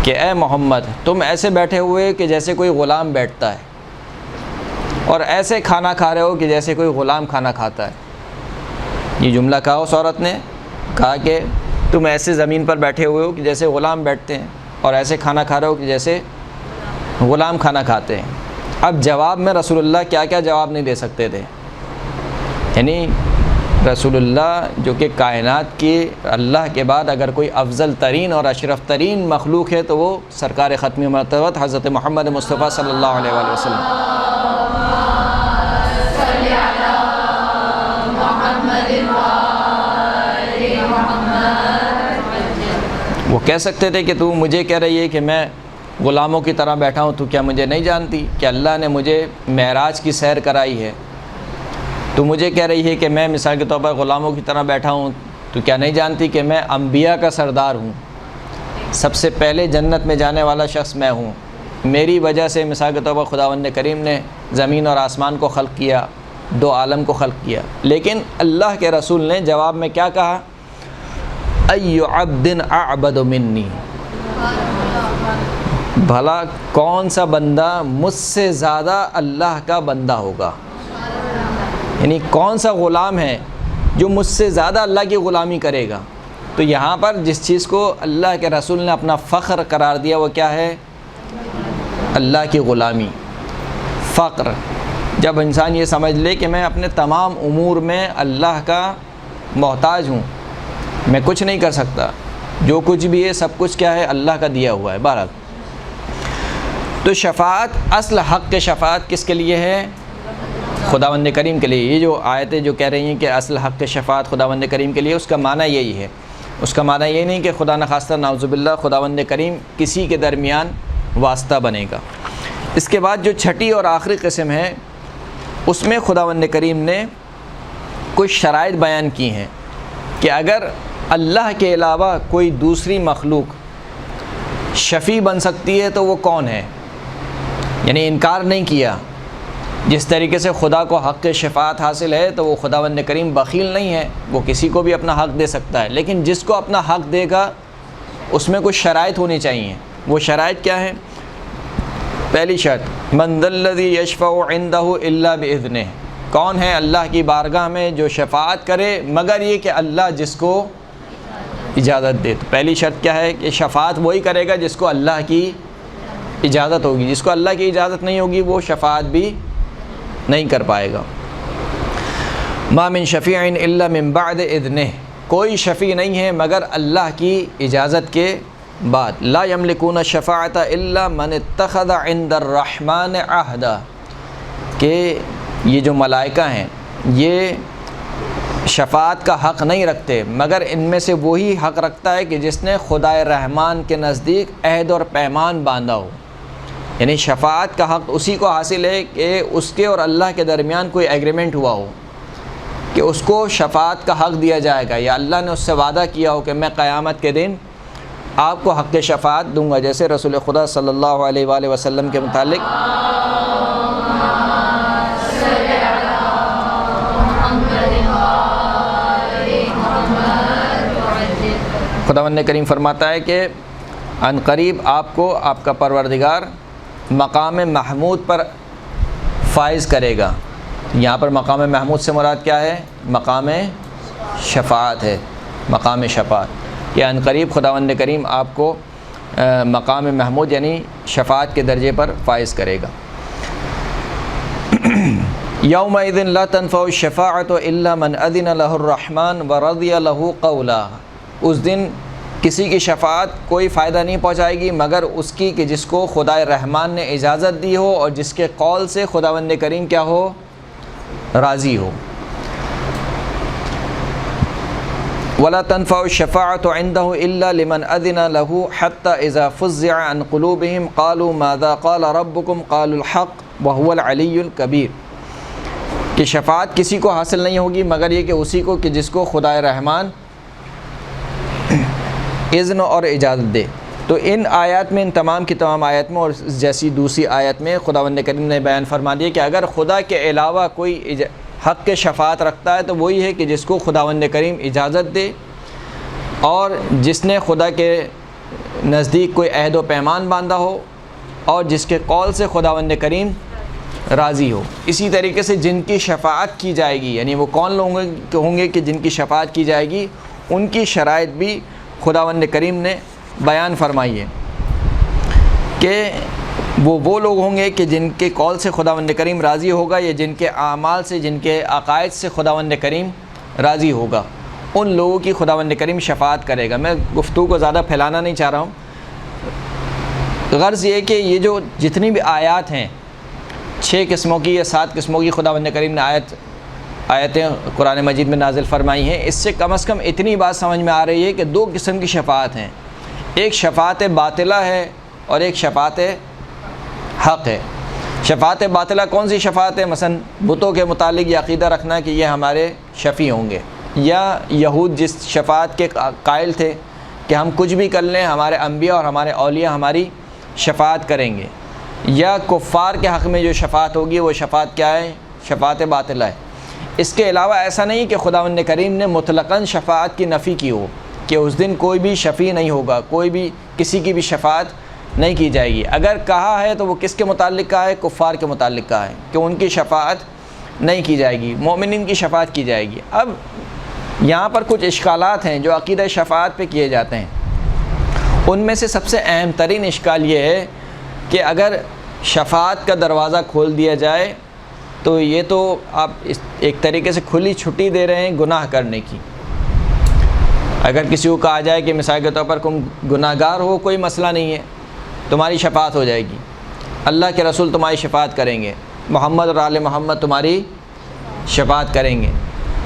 کہ اے محمد تم ایسے بیٹھے ہوئے کہ جیسے کوئی غلام بیٹھتا ہے، اور ایسے کھانا کھا رہے ہو کہ جیسے کوئی غلام کھانا کھاتا ہے. یہ جملہ کہا اس عورت نے، کہا کہ تم ایسے زمین پر بیٹھے ہوئے ہو کہ جیسے غلام بیٹھتے ہیں، اور ایسے کھانا کھا رہے ہو کہ جیسے غلام کھانا کھاتے ہیں. اب جواب میں رسول اللہ کیا کیا جواب نہیں دے سکتے تھے. یعنی رسول اللہ جو کہ کائنات کی اللہ کے بعد اگر کوئی افضل ترین اور اشرف ترین مخلوق ہے تو وہ سرکار ختمی مرتبت حضرت محمد مصطفیٰ صلی اللہ علیہ وآلہ وسلم. وہ کہہ سکتے تھے کہ تو مجھے کہہ رہی ہے کہ میں غلاموں کی طرح بیٹھا ہوں، تو کیا مجھے نہیں جانتی کہ اللہ نے مجھے معراج کی سیر کرائی ہے؟ تو مجھے کہہ رہی ہے کہ میں مثال کے طور پر غلاموں کی طرح بیٹھا ہوں، تو کیا نہیں جانتی کہ میں انبیاء کا سردار ہوں، سب سے پہلے جنت میں جانے والا شخص میں ہوں. میری وجہ سے مثال کے طور پر خداوند کریم نے زمین اور آسمان کو خلق کیا، دو عالم کو خلق کیا. لیکن اللہ کے رسول نے جواب میں کیا کہا؟ ای عبد اعبد منی، بھلا کون سا بندہ مجھ سے زیادہ اللہ کا بندہ ہوگا. یعنی کون سا غلام ہے جو مجھ سے زیادہ اللہ کی غلامی کرے گا. تو یہاں پر جس چیز کو اللہ کے رسول نے اپنا فخر قرار دیا وہ کیا ہے؟ اللہ کی غلامی. فقر جب انسان یہ سمجھ لے کہ میں اپنے تمام امور میں اللہ کا محتاج ہوں، میں کچھ نہیں کر سکتا، جو کچھ بھی ہے سب کچھ کیا ہے؟ اللہ کا دیا ہوا ہے. بہرحال تو شفاعت، اصل حق کے شفاعت کس کے لیے ہے؟ خداوند کریم کے لیے. یہ جو آیتیں جو کہہ رہی ہیں کہ اصل حق شفاعت خداوند کریم کے لیے، اس کا معنی یہی ہے. اس کا معنی یہ نہیں کہ خدا نخواستہ نعوذ باللہ خداوند کریم کسی کے درمیان واسطہ بنے گا. اس کے بعد جو چھٹی اور آخری قسم ہے اس میں خداوند کریم نے کچھ شرائط بیان کی ہیں کہ اگر اللہ کے علاوہ کوئی دوسری مخلوق شفیع بن سکتی ہے تو وہ کون ہے. یعنی انکار نہیں کیا. جس طریقے سے خدا کو حق شفاعت حاصل ہے تو وہ خداوند کریم بخیل نہیں ہے، وہ کسی کو بھی اپنا حق دے سکتا ہے. لیکن جس کو اپنا حق دے گا اس میں کچھ شرائط ہونی چاہیے. وہ شرائط کیا ہیں؟ پہلی شرط، من ذا الذی یشفع عندہ الا باذنہ، کون ہے اللہ کی بارگاہ میں جو شفاعت کرے مگر یہ کہ اللہ جس کو اجازت دے. تو پہلی شرط کیا ہے کہ شفاعت وہی کرے گا جس کو اللہ کی اجازت ہوگی. جس کو اللہ کی اجازت نہیں ہوگی وہ شفاعت بھی نہیں کر پائے گا. ما من شفیع الا من بعد اذنہ، کوئی شفیع نہیں ہے مگر اللہ کی اجازت کے بعد. لا یملکون الشفاعۃ الا من اتخذ عند الرحمن عہدا، کہ یہ جو ملائکہ ہیں یہ شفاعت کا حق نہیں رکھتے مگر ان میں سے وہی حق رکھتا ہے کہ جس نے خدائے رحمان کے نزدیک عہد اور پیمان باندھا ہو. یعنی شفاعت کا حق اسی کو حاصل ہے کہ اس کے اور اللہ کے درمیان کوئی ایگریمنٹ ہوا ہو کہ اس کو شفاعت کا حق دیا جائے گا، یا اللہ نے اس سے وعدہ کیا ہو کہ میں قیامت کے دن آپ کو حق شفاعت دوں گا. جیسے رسول خدا صلی اللہ علیہ وآلہ وسلم کے متعلق خداوند کریم فرماتا ہے کہ ان قریب آپ کو آپ کا پروردگار مقام محمود پر فائز کرے گا۔ یہاں پر مقام محمود سے مراد کیا ہے؟ مقام شفاعت ہے، مقام شفاعت کہ ان قریب خداوند کریم آپ کو مقام محمود یعنی شفاعت کے درجے پر فائز کرے گا۔ یومئذ لا تنفع الشفاعۃ الا من اذن له الرحمن ورضی له قولا، اس دن کسی کی شفاعت کوئی فائدہ نہیں پہنچائے گی مگر اس کی کہ جس کو خدائے رحمان نے اجازت دی ہو اور جس کے قول سے خداوند کریم کیا ہو؟ راضی ہو۔ ولا تنفع الشفاعة عنده الا لمن اذن له حتى اذا فزع عن قلوبهم قالوا ماذا قال ربكم قالوا الحق وهو العلی الکبیر، کہ شفاعت کسی کو حاصل نہیں ہوگی مگر یہ کہ اسی کو کہ جس کو خدائے رحمان اذن اور اجازت دے۔ تو ان آیات میں، ان تمام کی تمام آیات میں اور جیسی دوسری آیت میں خداوند کریم نے بیان فرما دیا کہ اگر خدا کے علاوہ کوئی حق کے شفاعت رکھتا ہے تو وہی ہے کہ جس کو خداوند کریم اجازت دے اور جس نے خدا کے نزدیک کوئی عہد و پیمان باندھا ہو اور جس کے قول سے خداوند کریم راضی ہو۔ اسی طریقے سے جن کی شفاعت کی جائے گی، یعنی وہ کون لوگ ہوں گے کہ جن کی شفاعت کی جائے گی، ان کی شرائط بھی خداوند کریم نے بیان فرمائی ہے کہ وہ لوگ ہوں گے کہ جن کے قول سے خداوند کریم راضی ہوگا یا جن کے اعمال سے، جن کے عقائد سے خداوند کریم راضی ہوگا، ان لوگوں کی خداوند کریم شفاعت کرے گا۔ میں گفتگو کو زیادہ پھیلانا نہیں چاہ رہا ہوں، غرض یہ کہ یہ جو جتنی بھی آیات ہیں 6 قسموں کی یا 7 قسموں کی خداوند کریم نے آیتیں قرآن مجید میں نازل فرمائی ہیں، اس سے کم از کم اتنی بات سمجھ میں آ رہی ہے کہ 2 قسم کی شفاعت ہیں، ایک شفاعت باطلہ ہے اور ایک شفاعت حق ہے۔ شفاعت باطلہ کون سی شفاعت ہے؟ مثلا بتوں کے متعلق یہ عقیدہ رکھنا کہ یہ ہمارے شفیع ہوں گے، یا یہود جس شفاعت کے قائل تھے کہ ہم کچھ بھی کر لیں ہمارے انبیاء اور ہمارے اولیاء ہماری شفاعت کریں گے، یا کفار کے حق میں جو شفاعت ہوگی وہ شفاعت کیا ہے؟ شفاعت باطلہ ہے۔ اس کے علاوہ ایسا نہیں کہ خداوند کریم نے مطلقاً شفاعت کی نفی کی ہو کہ اس دن کوئی بھی شفیع نہیں ہوگا، کوئی بھی کسی کی بھی شفاعت نہیں کی جائے گی۔ اگر کہا ہے تو وہ کس کے متعلق کہا ہے؟ کفار کے متعلق کہا ہے کہ ان کی شفاعت نہیں کی جائے گی، مومنین کی شفاعت کی جائے گی۔ اب یہاں پر کچھ اشکالات ہیں جو عقیدہ شفاعت پہ کیے جاتے ہیں، ان میں سے سب سے اہم ترین اشکال یہ ہے کہ اگر شفاعت کا دروازہ کھول دیا جائے تو یہ تو آپ ایک طریقے سے کھلی چھٹی دے رہے ہیں گناہ کرنے کی۔ اگر کسی کو کہا جائے کہ مثال کے طور پر تم گناہ گار ہو، کوئی مسئلہ نہیں ہے، تمہاری شفاعت ہو جائے گی، اللہ کے رسول تمہاری شفاعت کریں گے، محمد اور آل محمد تمہاری شفاعت کریں گے،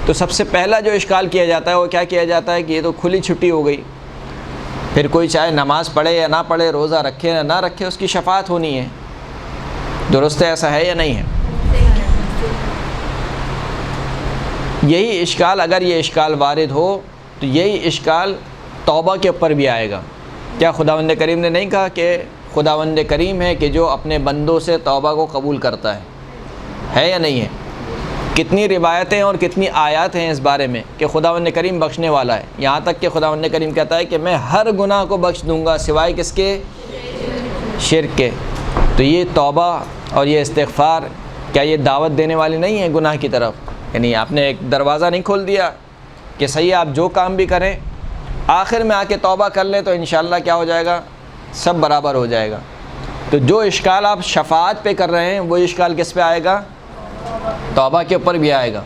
تو سب سے پہلا جو اشکال کیا جاتا ہے وہ کیا کیا جاتا ہے کہ یہ تو کھلی چھٹی ہو گئی، پھر کوئی چاہے نماز پڑھے یا نہ پڑھے، روزہ رکھے یا نہ رکھے، اس کی شفاعت ہونی ہے۔ درست ہے؟ ایسا ہے یا نہیں ہے؟ یہی اشکال، اگر یہ اشکال وارد ہو تو یہی اشکال توبہ کے اوپر بھی آئے گا۔ کیا خداوند کریم نے نہیں کہا کہ خداوند کریم ہے کہ جو اپنے بندوں سے توبہ کو قبول کرتا ہے یا نہیں ہے؟ کتنی روایتیں اور کتنی آیات ہیں اس بارے میں کہ خداوند کریم بخشنے والا ہے، یہاں تک کہ خداوند کریم کہتا ہے کہ میں ہر گناہ کو بخش دوں گا سوائے کس کے؟ شرک کے۔ تو یہ توبہ اور یہ استغفار کیا یہ دعوت دینے والی نہیں ہے گناہ کی طرف؟ یعنی آپ نے ایک دروازہ نہیں کھول دیا کہ صحیح آپ جو کام بھی کریں آخر میں آ کے توبہ کر لیں تو انشاءاللہ کیا ہو جائے گا؟ سب برابر ہو جائے گا۔ تو جو اشکال آپ شفاعت پہ کر رہے ہیں وہ اشکال کس پہ آئے گا؟ توبہ کے اوپر بھی آئے گا،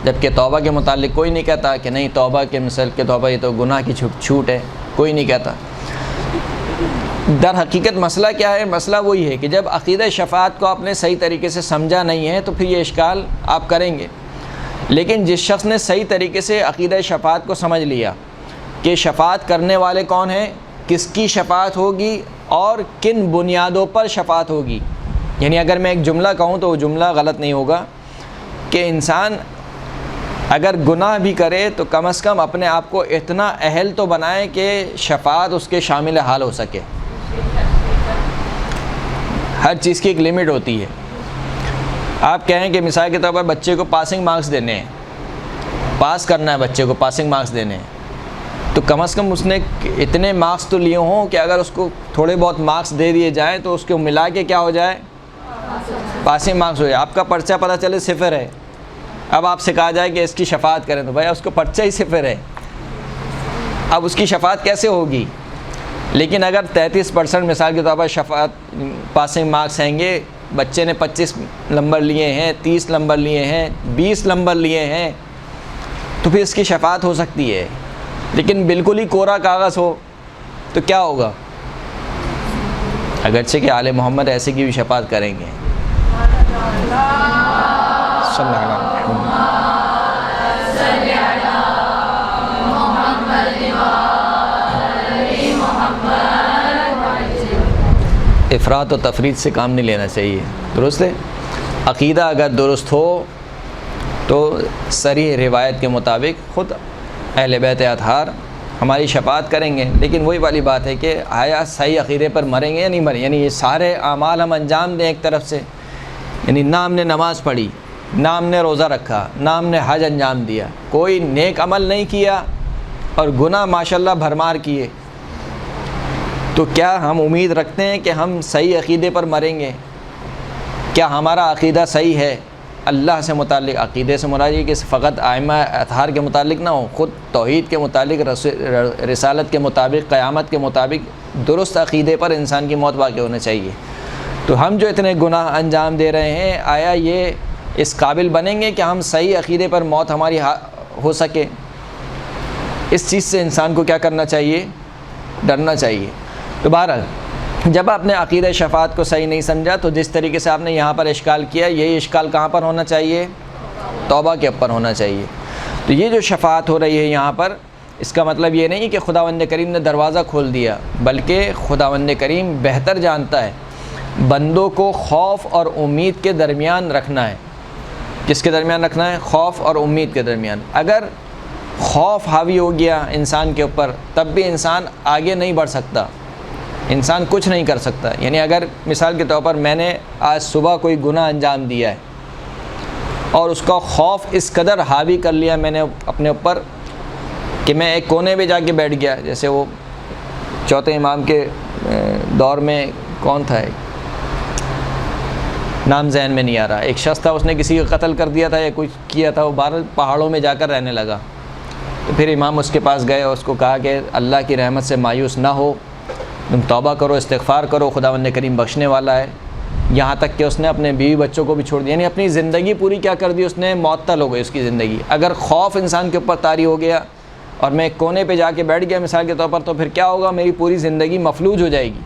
جبکہ توبہ کے متعلق کوئی نہیں کہتا کہ نہیں توبہ کے مثل کے توبہ یہ تو گناہ کی چھوٹ ہے، کوئی نہیں کہتا۔ در حقیقت مسئلہ کیا ہے؟ مسئلہ وہی ہے کہ جب عقیدہ شفاعت کو آپ نے صحیح طریقے سے سمجھا نہیں ہے تو پھر یہ اشکال آپ کریں گے، لیکن جس شخص نے صحیح طریقے سے عقیدہ شفاعت کو سمجھ لیا کہ شفاعت کرنے والے کون ہیں، کس کی شفاعت ہوگی اور کن بنیادوں پر شفاعت ہوگی، یعنی اگر میں ایک جملہ کہوں تو وہ جملہ غلط نہیں ہوگا کہ انسان اگر گناہ بھی کرے تو کم از کم اپنے آپ کو اتنا اہل تو بنائے کہ شفاعت اس کے شامل حال ہو سکے۔ ہر چیز کی ایک لمٹ ہوتی ہے۔ آپ کہیں کہ مثال کے طور پر بچے کو پاسنگ مارکس دینے ہیں، پاس کرنا ہے بچے کو، پاسنگ مارکس دینے ہیں، تو کم از کم اس نے اتنے مارکس تو لیے ہوں کہ اگر اس کو تھوڑے بہت مارکس دے دیے جائیں تو اس کو ملا کے کیا ہو جائے، پاسنگ مارکس ہو جائے۔ آپ کا پرچہ پتہ چلے 0 ہے، اب آپ سے کہا جائے کہ اس کی شفاعت کریں تو بھائی اس کو پرچہ ہی 0 ہے، اب اس کی شفاعت کیسے ہوگی؟ لیکن اگر 33% مثال کے طور پر شفاعت پاسنگ مارکس ہیں گے، بچے نے 25 نمبر لیے ہیں، 30 نمبر لیے ہیں، 20 نمبر لیے ہیں، تو پھر اس کی شفاعت ہو سکتی ہے۔ لیکن بالکل ہی کوڑا کاغذ ہو تو کیا ہوگا؟ اگرچہ کہ آل محمد ایسے کی بھی شفاعت کریں گے۔ صلی اللہ علیہ وسلم۔ افراط و تفریط سے کام نہیں لینا چاہیے، درست ہے؟ عقیدہ اگر درست ہو تو صریح روایت کے مطابق خود اہل بیت اطہار ہماری شفاعت کریں گے۔ لیکن وہی والی بات ہے کہ آیا صحیح عقیدے پر مریں گے یا نہیں مریں، یعنی یہ سارے اعمال ہم انجام دیں ایک طرف سے، یعنی نہ ہم نے نماز پڑھی، نہ ہم نے روزہ رکھا، نہ ہم نے حج انجام دیا، کوئی نیک عمل نہیں کیا اور گناہ ماشاءاللہ بھرمار کیے، تو کیا ہم امید رکھتے ہیں کہ ہم صحیح عقیدے پر مریں گے؟ کیا ہمارا عقیدہ صحیح ہے اللہ سے متعلق؟ عقیدے سے مراد یہ کہ فقط ائمہ اطہار کے متعلق نہ ہو، خود توحید کے متعلق، رسالت کے مطابق، قیامت کے مطابق درست عقیدے پر انسان کی موت واقع ہونا چاہیے۔ تو ہم جو اتنے گناہ انجام دے رہے ہیں، آیا یہ اس قابل بنیں گے کہ ہم صحیح عقیدے پر موت ہماری ہو سکے؟ اس چیز سے انسان کو کیا کرنا چاہیے؟ ڈرنا چاہیے۔ تو بہرحال جب آپ نے عقیدہ شفاعت کو صحیح نہیں سمجھا تو جس طریقے سے آپ نے یہاں پر اشکال کیا، یہی اشکال کہاں پر ہونا چاہیے؟ توبہ کے اوپر ہونا چاہیے۔ تو یہ جو شفاعت ہو رہی ہے یہاں پر، اس کا مطلب یہ نہیں کہ خداوند کریم نے دروازہ کھول دیا، بلکہ خداوند کریم بہتر جانتا ہے بندوں کو خوف اور امید کے درمیان رکھنا ہے۔ کس کے درمیان رکھنا ہے؟ خوف اور امید کے درمیان۔ اگر خوف حاوی ہو گیا انسان کے اوپر تب بھی انسان آگے نہیں بڑھ سکتا، انسان کچھ نہیں کر سکتا۔ یعنی اگر مثال کے طور پر میں نے آج صبح کوئی گناہ انجام دیا ہے اور اس کا خوف اس قدر حاوی کر لیا میں نے اپنے اوپر کہ میں ایک کونے پہ جا کے بیٹھ گیا، جیسے وہ چوتھے امام کے دور میں کون تھا، ایک نام ذہن میں نہیں آ رہا، ایک شخص تھا، اس نے کسی کا قتل کر دیا تھا یا کچھ کیا تھا، وہ بہرحال پہاڑوں میں جا کر رہنے لگا۔ تو پھر امام اس کے پاس گئے اور اس کو کہا کہ اللہ کی رحمت سے مایوس نہ ہو، تم توبہ کرو، استغفار کرو، خداوند کریم بخشنے والا ہے۔ یہاں تک کہ اس نے اپنے بیوی بچوں کو بھی چھوڑ دیا، یعنی اپنی زندگی پوری کیا کر دی، اس نے معطل ہو گئی اس کی زندگی۔ اگر خوف انسان کے اوپر طاری ہو گیا اور میں ایک کونے پہ جا کے بیٹھ گیا مثال کے طور پر، تو پھر کیا ہوگا؟ میری پوری زندگی مفلوج ہو جائے گی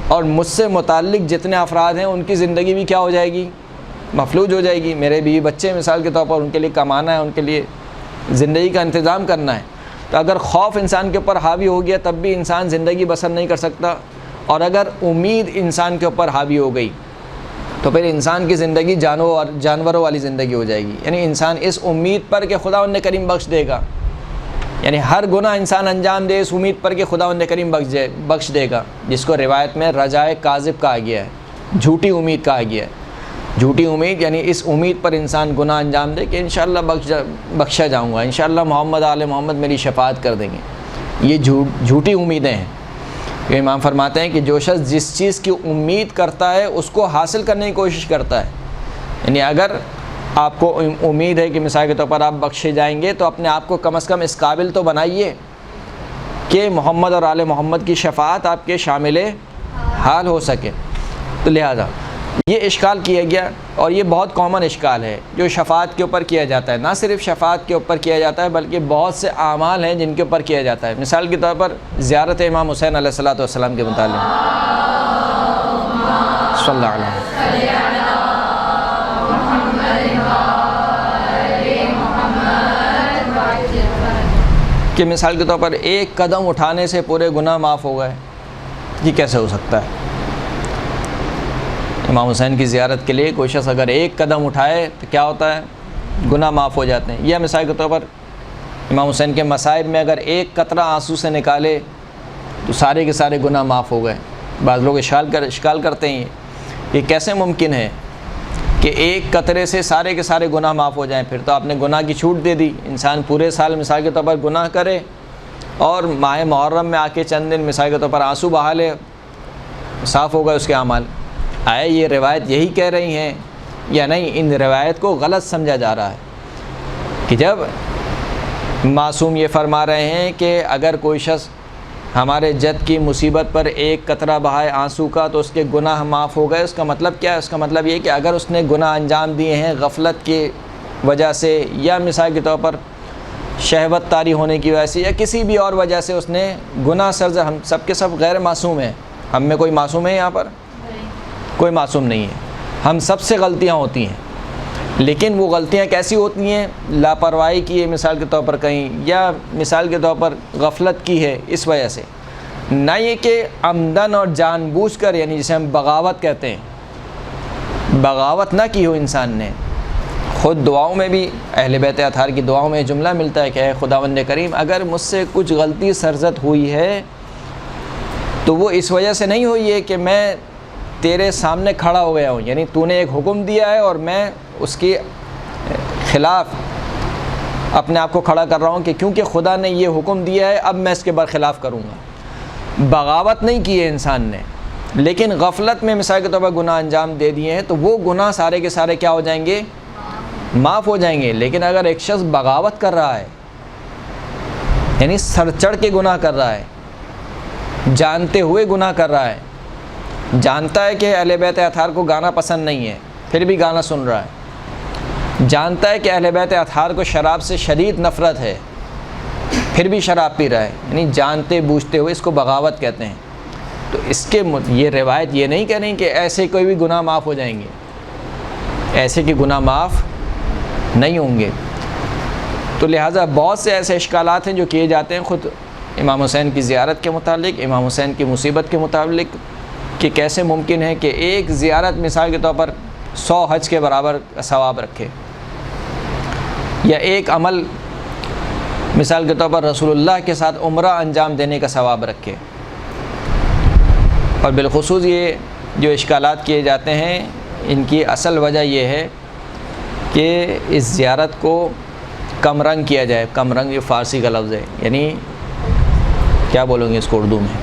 اور مجھ سے متعلق جتنے افراد ہیں ان کی زندگی بھی کیا ہو جائے گی؟ مفلوج ہو جائے گی۔ میرے بیوی بچے مثال کے طور پر، ان کے لیے کمانا ہے، ان کے لیے زندگی کا انتظام کرنا ہے۔ تو اگر خوف انسان کے اوپر حاوی ہو گیا تب بھی انسان زندگی بسر نہیں کر سکتا، اور اگر امید انسان کے اوپر حاوی ہو گئی تو پھر انسان کی زندگی جانوروں والی زندگی ہو جائے گی۔ یعنی انسان اس امید پر کہ خداوند کریم بخش دے گا، یعنی ہر گناہ انسان انجام دے اس امید پر کہ خداوند کریم بخش دے گا، جس کو روایت میں رجائے کاذب کہا گیا ہے، جھوٹی امید کہا گیا ہے۔ جھوٹی امید یعنی اس امید پر انسان گناہ انجام دے کہ انشاءاللہ بخشا جاؤں گا، انشاءاللہ محمد آل محمد میری شفاعت کر دیں گے۔ یہ جھوٹی امیدیں ہیں۔ کہ امام فرماتے ہیں کہ جو شخص جس چیز کی امید کرتا ہے اس کو حاصل کرنے کی کوشش کرتا ہے، یعنی اگر آپ کو امید ہے کہ مثال کے طور پر آپ بخشے جائیں گے تو اپنے آپ کو کم از کم اس قابل تو بنائیے کہ محمد اور آل محمد کی شفاعت آپ کے شامل حال ہو سکے۔ تو لہذا یہ اشکال کیا گیا، اور یہ بہت کامن اشکال ہے جو شفاعت کے اوپر کیا جاتا ہے۔ نہ صرف شفاعت کے اوپر کیا جاتا ہے بلکہ بہت سے اعمال ہیں جن کے اوپر کیا جاتا ہے۔ مثال کے طور پر زیارت امام حسین علیہ الصلوۃ والسلام کے متعلق صلی اللہ علیہ وسلم، کہ مثال کے طور پر ایک قدم اٹھانے سے پورے گناہ معاف ہو گئے، یہ کیسے ہو سکتا ہے؟ امام حسین کی زیارت کے لیے کوئی شخص اگر ایک قدم اٹھائے تو کیا ہوتا ہے؟ گناہ معاف ہو جاتے ہیں۔ یا مثال کے طور پر امام حسین کے مصائب میں اگر ایک قطرہ آنسو سے نکالے تو سارے کے سارے گناہ معاف ہو گئے۔ بعض لوگ اشکال کرتے ہیں یہ کیسے ممکن ہے کہ ایک قطرے سے سارے کے سارے گناہ معاف ہو جائیں؟ پھر تو آپ نے گناہ کی چھوٹ دے دی۔ انسان پورے سال مثال کے طور پر گناہ کرے اور ماہ محرم میں آ کے چند دن مثال کے طور پر آنسو بہا لے، صاف ہو گئے اس کے اعمال۔ آئے یہ روایت یہی کہہ رہی ہیں یا نہیں؟ ان روایت کو غلط سمجھا جا رہا ہے کہ جب معصوم یہ فرما رہے ہیں کہ اگر کوئی شخص ہمارے جد کی مصیبت پر ایک قطرہ بہائے آنسو کا تو اس کے گناہ معاف ہو گئے، اس کا مطلب کیا ہے؟ اس کا مطلب یہ کہ اگر اس نے گناہ انجام دیے ہیں غفلت کی وجہ سے، یا مثال کے طور پر شہوت طاری ہونے کی وجہ سے، یا کسی بھی اور وجہ سے اس نے گناہ سرزد، ہم سب کے سب غیر معصوم ہیں، ہم میں کوئی معصوم ہے یہاں پر؟ کوئی معصوم نہیں ہے، ہم سب سے غلطیاں ہوتی ہیں، لیکن وہ غلطیاں کیسی ہوتی ہیں؟ لاپرواہی کی ہے مثال کے طور پر کہیں، یا مثال کے طور پر غفلت کی ہے اس وجہ سے، نہ یہ کہ عمدن اور جان بوجھ کر، یعنی جسے ہم بغاوت کہتے ہیں، بغاوت نہ کی ہو انسان نے۔ خود دعاؤں میں بھی اہل بیت اطہار کی دعاؤں میں جملہ ملتا ہے کہ اے خداوند کریم اگر مجھ سے کچھ غلطی سرزد ہوئی ہے تو وہ اس وجہ سے نہیں ہوئی ہے کہ میں تیرے سامنے کھڑا ہو گیا ہوں، یعنی تو نے ایک حکم دیا ہے اور میں اس کے خلاف اپنے آپ کو کھڑا کر رہا ہوں کہ کیونکہ خدا نے یہ حکم دیا ہے اب میں اس کے برخلاف کروں گا۔ بغاوت نہیں کی ہے انسان نے، لیکن غفلت میں مثال کے طور پر گناہ انجام دے دیے ہیں تو وہ گناہ سارے کے سارے کیا ہو جائیں گے؟ معاف ہو جائیں گے۔ لیکن اگر ایک شخص بغاوت کر رہا ہے، یعنی سر چڑھ کے گناہ کر رہا ہے، جانتے ہوئے گناہ کر رہا ہے، جانتا ہے کہ اہل بیت اطہار کو گانا پسند نہیں ہے پھر بھی گانا سن رہا ہے، جانتا ہے کہ اہل بیت اطہار کو شراب سے شدید نفرت ہے پھر بھی شراب پی رہا ہے، یعنی جانتے بوجھتے ہوئے، اس کو بغاوت کہتے ہیں۔ تو اس کے یہ روایت یہ نہیں کہہ رہی کہ ایسے کوئی بھی گناہ معاف ہو جائیں گے، ایسے کہ گناہ معاف نہیں ہوں گے۔ تو لہٰذا بہت سے ایسے اشکالات ہیں جو کیے جاتے ہیں خود امام حسین کی زیارت کے متعلق، امام حسین کی مصیبت کے متعلق، کہ کیسے ممکن ہے کہ ایک زیارت مثال کے طور پر 100 حج کے برابر ثواب رکھے، یا ایک عمل مثال کے طور پر رسول اللہ کے ساتھ عمرہ انجام دینے کا ثواب رکھے۔ اور بالخصوص یہ جو اشکالات کیے جاتے ہیں ان کی اصل وجہ یہ ہے کہ اس زیارت کو کم رنگ کیا جائے۔ کم رنگ یہ فارسی کا لفظ ہے، یعنی کیا بولوں گے اس کو اردو میں،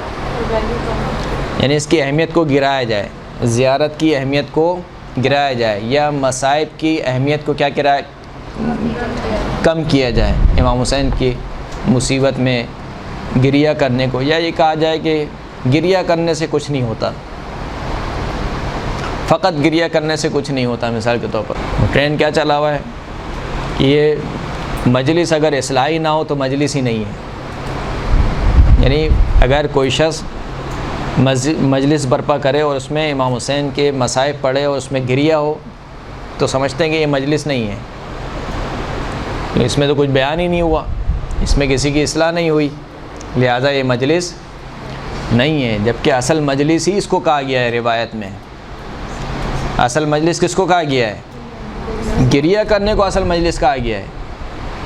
یعنی اس کی اہمیت کو گرایا جائے، زیارت کی اہمیت کو گرایا جائے، یا مصائب کی اہمیت کو کیا کم کیا جائے۔ امام حسین کی مصیبت میں گریہ کرنے کو، یا یہ کہا جائے کہ گریہ کرنے سے کچھ نہیں ہوتا، فقط گریہ کرنے سے کچھ نہیں ہوتا۔ مثال کے طور پر ٹرین کیا چلا ہوا ہے کہ یہ مجلس اگر اصلاحی نہ ہو تو مجلس ہی نہیں ہے، یعنی اگر کوئی شخص مجلس برپا کرے اور اس میں امام حسین کے مصائب پڑھے اور اس میں گریہ ہو تو سمجھتے ہیں کہ یہ مجلس نہیں ہے، اس میں تو کچھ بیان ہی نہیں ہوا، اس میں کسی کی اصلاح نہیں ہوئی، لہٰذا یہ مجلس نہیں ہے۔ جبکہ اصل مجلس ہی اس کو کہا گیا ہے روایت میں، اصل مجلس کس کو کہا گیا ہے؟ گریہ کرنے کو اصل مجلس کہا گیا ہے۔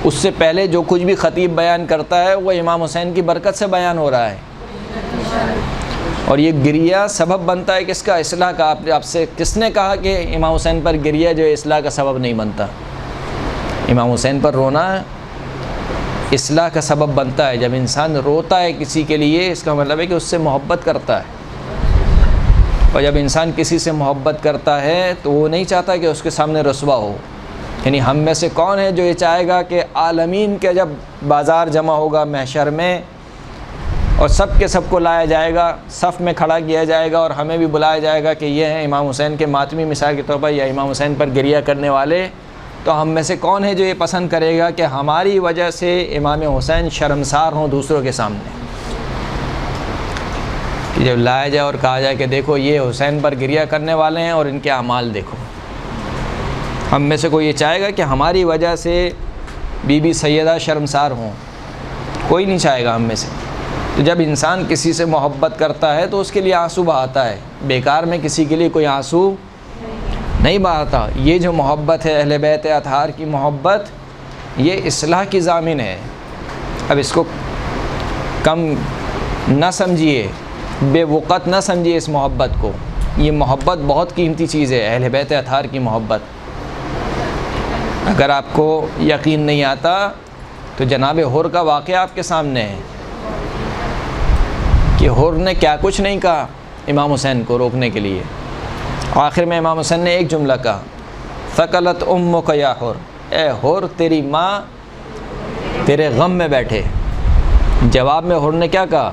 اس سے پہلے جو کچھ بھی خطیب بیان کرتا ہے وہ امام حسین کی برکت سے بیان ہو رہا ہے، اور یہ گریہ سبب بنتا ہے کس کا؟ اصلاح کا۔ آپ سے کس نے کہا کہ امام حسین پر گریہ جو اصلاح کا سبب نہیں بنتا؟ امام حسین پر رونا اصلاح کا سبب بنتا ہے۔ جب انسان روتا ہے کسی کے لیے اس کا مطلب ہے کہ اس سے محبت کرتا ہے، اور جب انسان کسی سے محبت کرتا ہے تو وہ نہیں چاہتا کہ اس کے سامنے رسوا ہو۔ یعنی ہم میں سے کون ہے جو یہ چاہے گا کہ عالمین کے جب بازار جمع ہوگا محشر میں اور سب کے سب کو لایا جائے گا، صف میں کھڑا کیا جائے گا اور ہمیں بھی بلایا جائے گا کہ یہ ہیں امام حسین کے ماتمی مثال کے طور پر، یا امام حسین پر گریہ کرنے والے، تو ہم میں سے کون ہے جو یہ پسند کرے گا کہ ہماری وجہ سے امام حسین شرمسار ہوں دوسروں کے سامنے؟ کہ جب لایا جائے اور کہا جائے کہ دیکھو یہ حسین پر گریہ کرنے والے ہیں اور ان کے اعمال دیکھو، ہم میں سے کوئی یہ چاہے گا کہ ہماری وجہ سے بی بی سیدہ شرمسار ہوں؟ کوئی نہیں چاہے گا ہم میں سے۔ تو جب انسان کسی سے محبت کرتا ہے تو اس کے لیے آنسو بہاتا ہے، بیکار میں کسی کے لیے کوئی آنسو نہیں بہاتا۔ یہ جو محبت ہے اہل بیت اطہار کی محبت، یہ اصلاح کی ضامن ہے۔ اب اس کو کم نہ سمجھیے، بے وقت نہ سمجھیے اس محبت کو، یہ محبت بہت قیمتی چیز ہے، اہل بیت اطہار کی محبت۔ اگر آپ کو یقین نہیں آتا تو جناب حر کا واقعہ آپ کے سامنے ہے، کہ حر نے کیا کچھ نہیں کہا امام حسین کو روکنے کے لیے. آخر میں امام حسین نے ایک جملہ کہا ثقلت امک یا حر، اے حر تیری ماں تیرے غم میں بیٹھے. جواب میں حر نے کیا کہا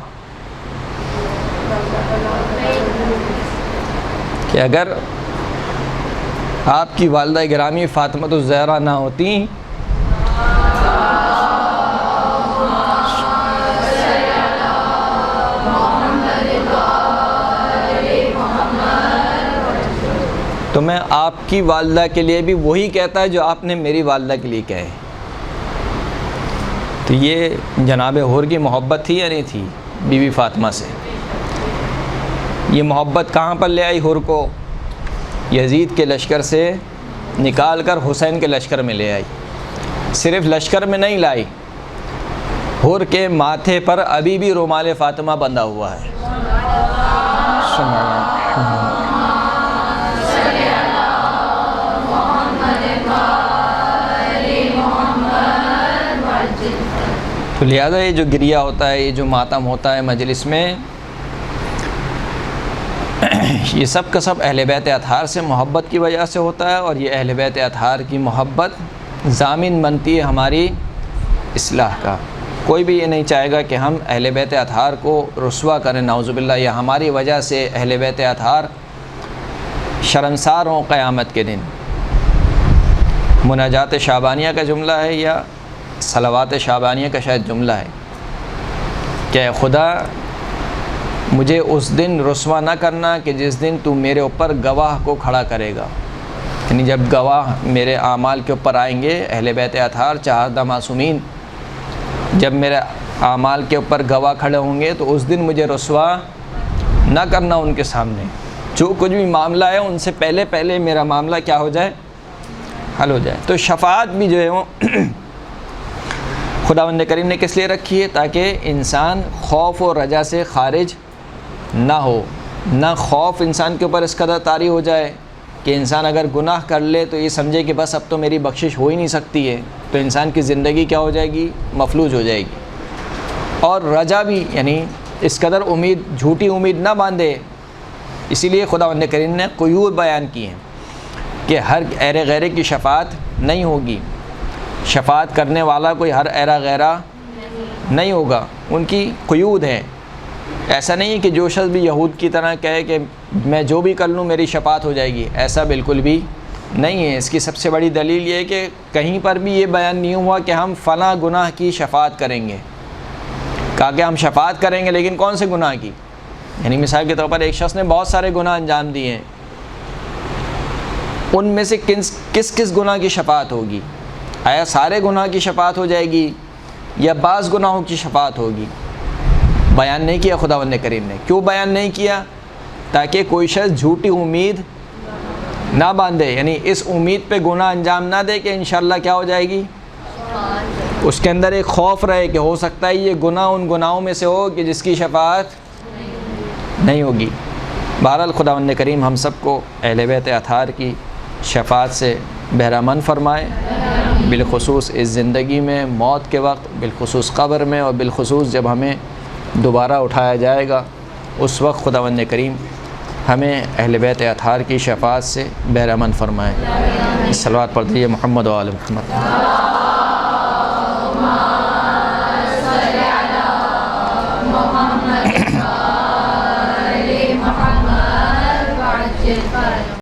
کہ اگر آپ کی والدہ گرامی فاطمہ الزہرا نہ ہوتی تو میں آپ کی والدہ کے لیے بھی وہی کہتا ہے جو آپ نے میری والدہ کے لیے کہے. تو یہ جناب حر کی محبت تھی یا نہیں تھی بی بی فاطمہ سے؟ یہ محبت کہاں پر لے آئی حر کو؟ یزید کے لشکر سے نکال کر حسین کے لشکر میں لے آئی. صرف لشکر میں نہیں لائی، حر کے ماتھے پر ابھی بھی رومال فاطمہ بندھا ہوا ہے. تو لہٰذا یہ جو گریہ ہوتا ہے، یہ جو ماتم ہوتا ہے مجلس میں، یہ سب کا سب اہل بیت اطہار سے محبت کی وجہ سے ہوتا ہے، اور یہ اہل بیت اطہار کی محبت ضامن بنتی ہے ہماری اصلاح کا. کوئی بھی یہ نہیں چاہے گا کہ ہم اہل بیت اطہار کو رسوا کریں نعوذ باللہ، یا ہماری وجہ سے اہل بیت اطہار شرمسار ہوں قیامت کے دن. مناجات شعبانیہ کا جملہ ہے یا صلوات شعبانیہ کا شاید جملہ ہے کہ خدا مجھے اس دن رسوا نہ کرنا کہ جس دن تو میرے اوپر گواہ کو کھڑا کرے گا. یعنی جب گواہ میرے اعمال کے اوپر آئیں گے، اہل بیت اطہار چہاردہ معصومین جب میرے اعمال کے اوپر گواہ کھڑے ہوں گے تو اس دن مجھے رسوا نہ کرنا ان کے سامنے. جو کچھ بھی معاملہ ہے ان سے پہلے میرا معاملہ کیا ہو جائے، حل ہو جائے. تو شفاعت بھی جو ہے وہ خداوند کریم نے کس لیے رکھی ہے؟ تاکہ انسان خوف و رجا سے خارج نہ ہو. نہ خوف انسان کے اوپر اس قدر طاری ہو جائے کہ انسان اگر گناہ کر لے تو یہ سمجھے کہ بس اب تو میری بخشش ہو ہی نہیں سکتی ہے، تو انسان کی زندگی کیا ہو جائے گی، مفلوج ہو جائے گی. اور رجا بھی یعنی اس قدر جھوٹی امید نہ باندھے. اسی لیے خداوند کریم نے قیود بیان کی ہیں کہ ہر ایرے غیرے کی شفاعت نہیں ہوگی. شفاعت کرنے والا کوئی ہر ایرا غیرہ نہیں ہوگا، ان کی قیود ہیں. ایسا نہیں ہے کہ جو شخص بھی یہود کی طرح کہے کہ میں جو بھی کر لوں میری شفاعت ہو جائے گی، ایسا بالکل بھی نہیں ہے. اس کی سب سے بڑی دلیل یہ ہے کہ کہیں پر بھی یہ بیان نہیں ہوا کہ ہم فلاں گناہ کی شفاعت کریں گے. کہا کہ ہم شفاعت کریں گے لیکن کون سے گناہ کی؟ یعنی مثال کے طور پر ایک شخص نے بہت سارے گناہ انجام دیے ہیں، ان میں سے کس گناہ کی شفاعت ہوگی؟ آیا سارے گناہ کی شفاعت ہو جائے گی یا بعض گناہوں کی شفاعت ہوگی؟ بیان نہیں کیا خداوند کریم نے. کیوں بیان نہیں کیا؟ تاکہ کوئی شخص جھوٹی امید نہ باندھے، یعنی اس امید پہ گناہ انجام نہ دے کہ انشاءاللہ کیا ہو جائے گی، اس کے اندر ایک خوف رہے کہ ہو سکتا ہے یہ گناہ ان گناہوں میں سے ہو کہ جس کی شفاعت نہیں ہوگی. بہرحال خداوند کریم ہم سب کو اہل بیت اطہار کی شفاعت سے بہرامند فرمائے، بالخصوص اس زندگی میں، موت کے وقت، بالخصوص قبر میں، اور بالخصوص جب ہمیں دوبارہ اٹھایا جائے گا اس وقت خداوند کریم ہمیں اہل بیت اطہار کی شفاعت سے بہرامند فرمائے. صلوات پڑھ دیجیے محمد و آل محمد.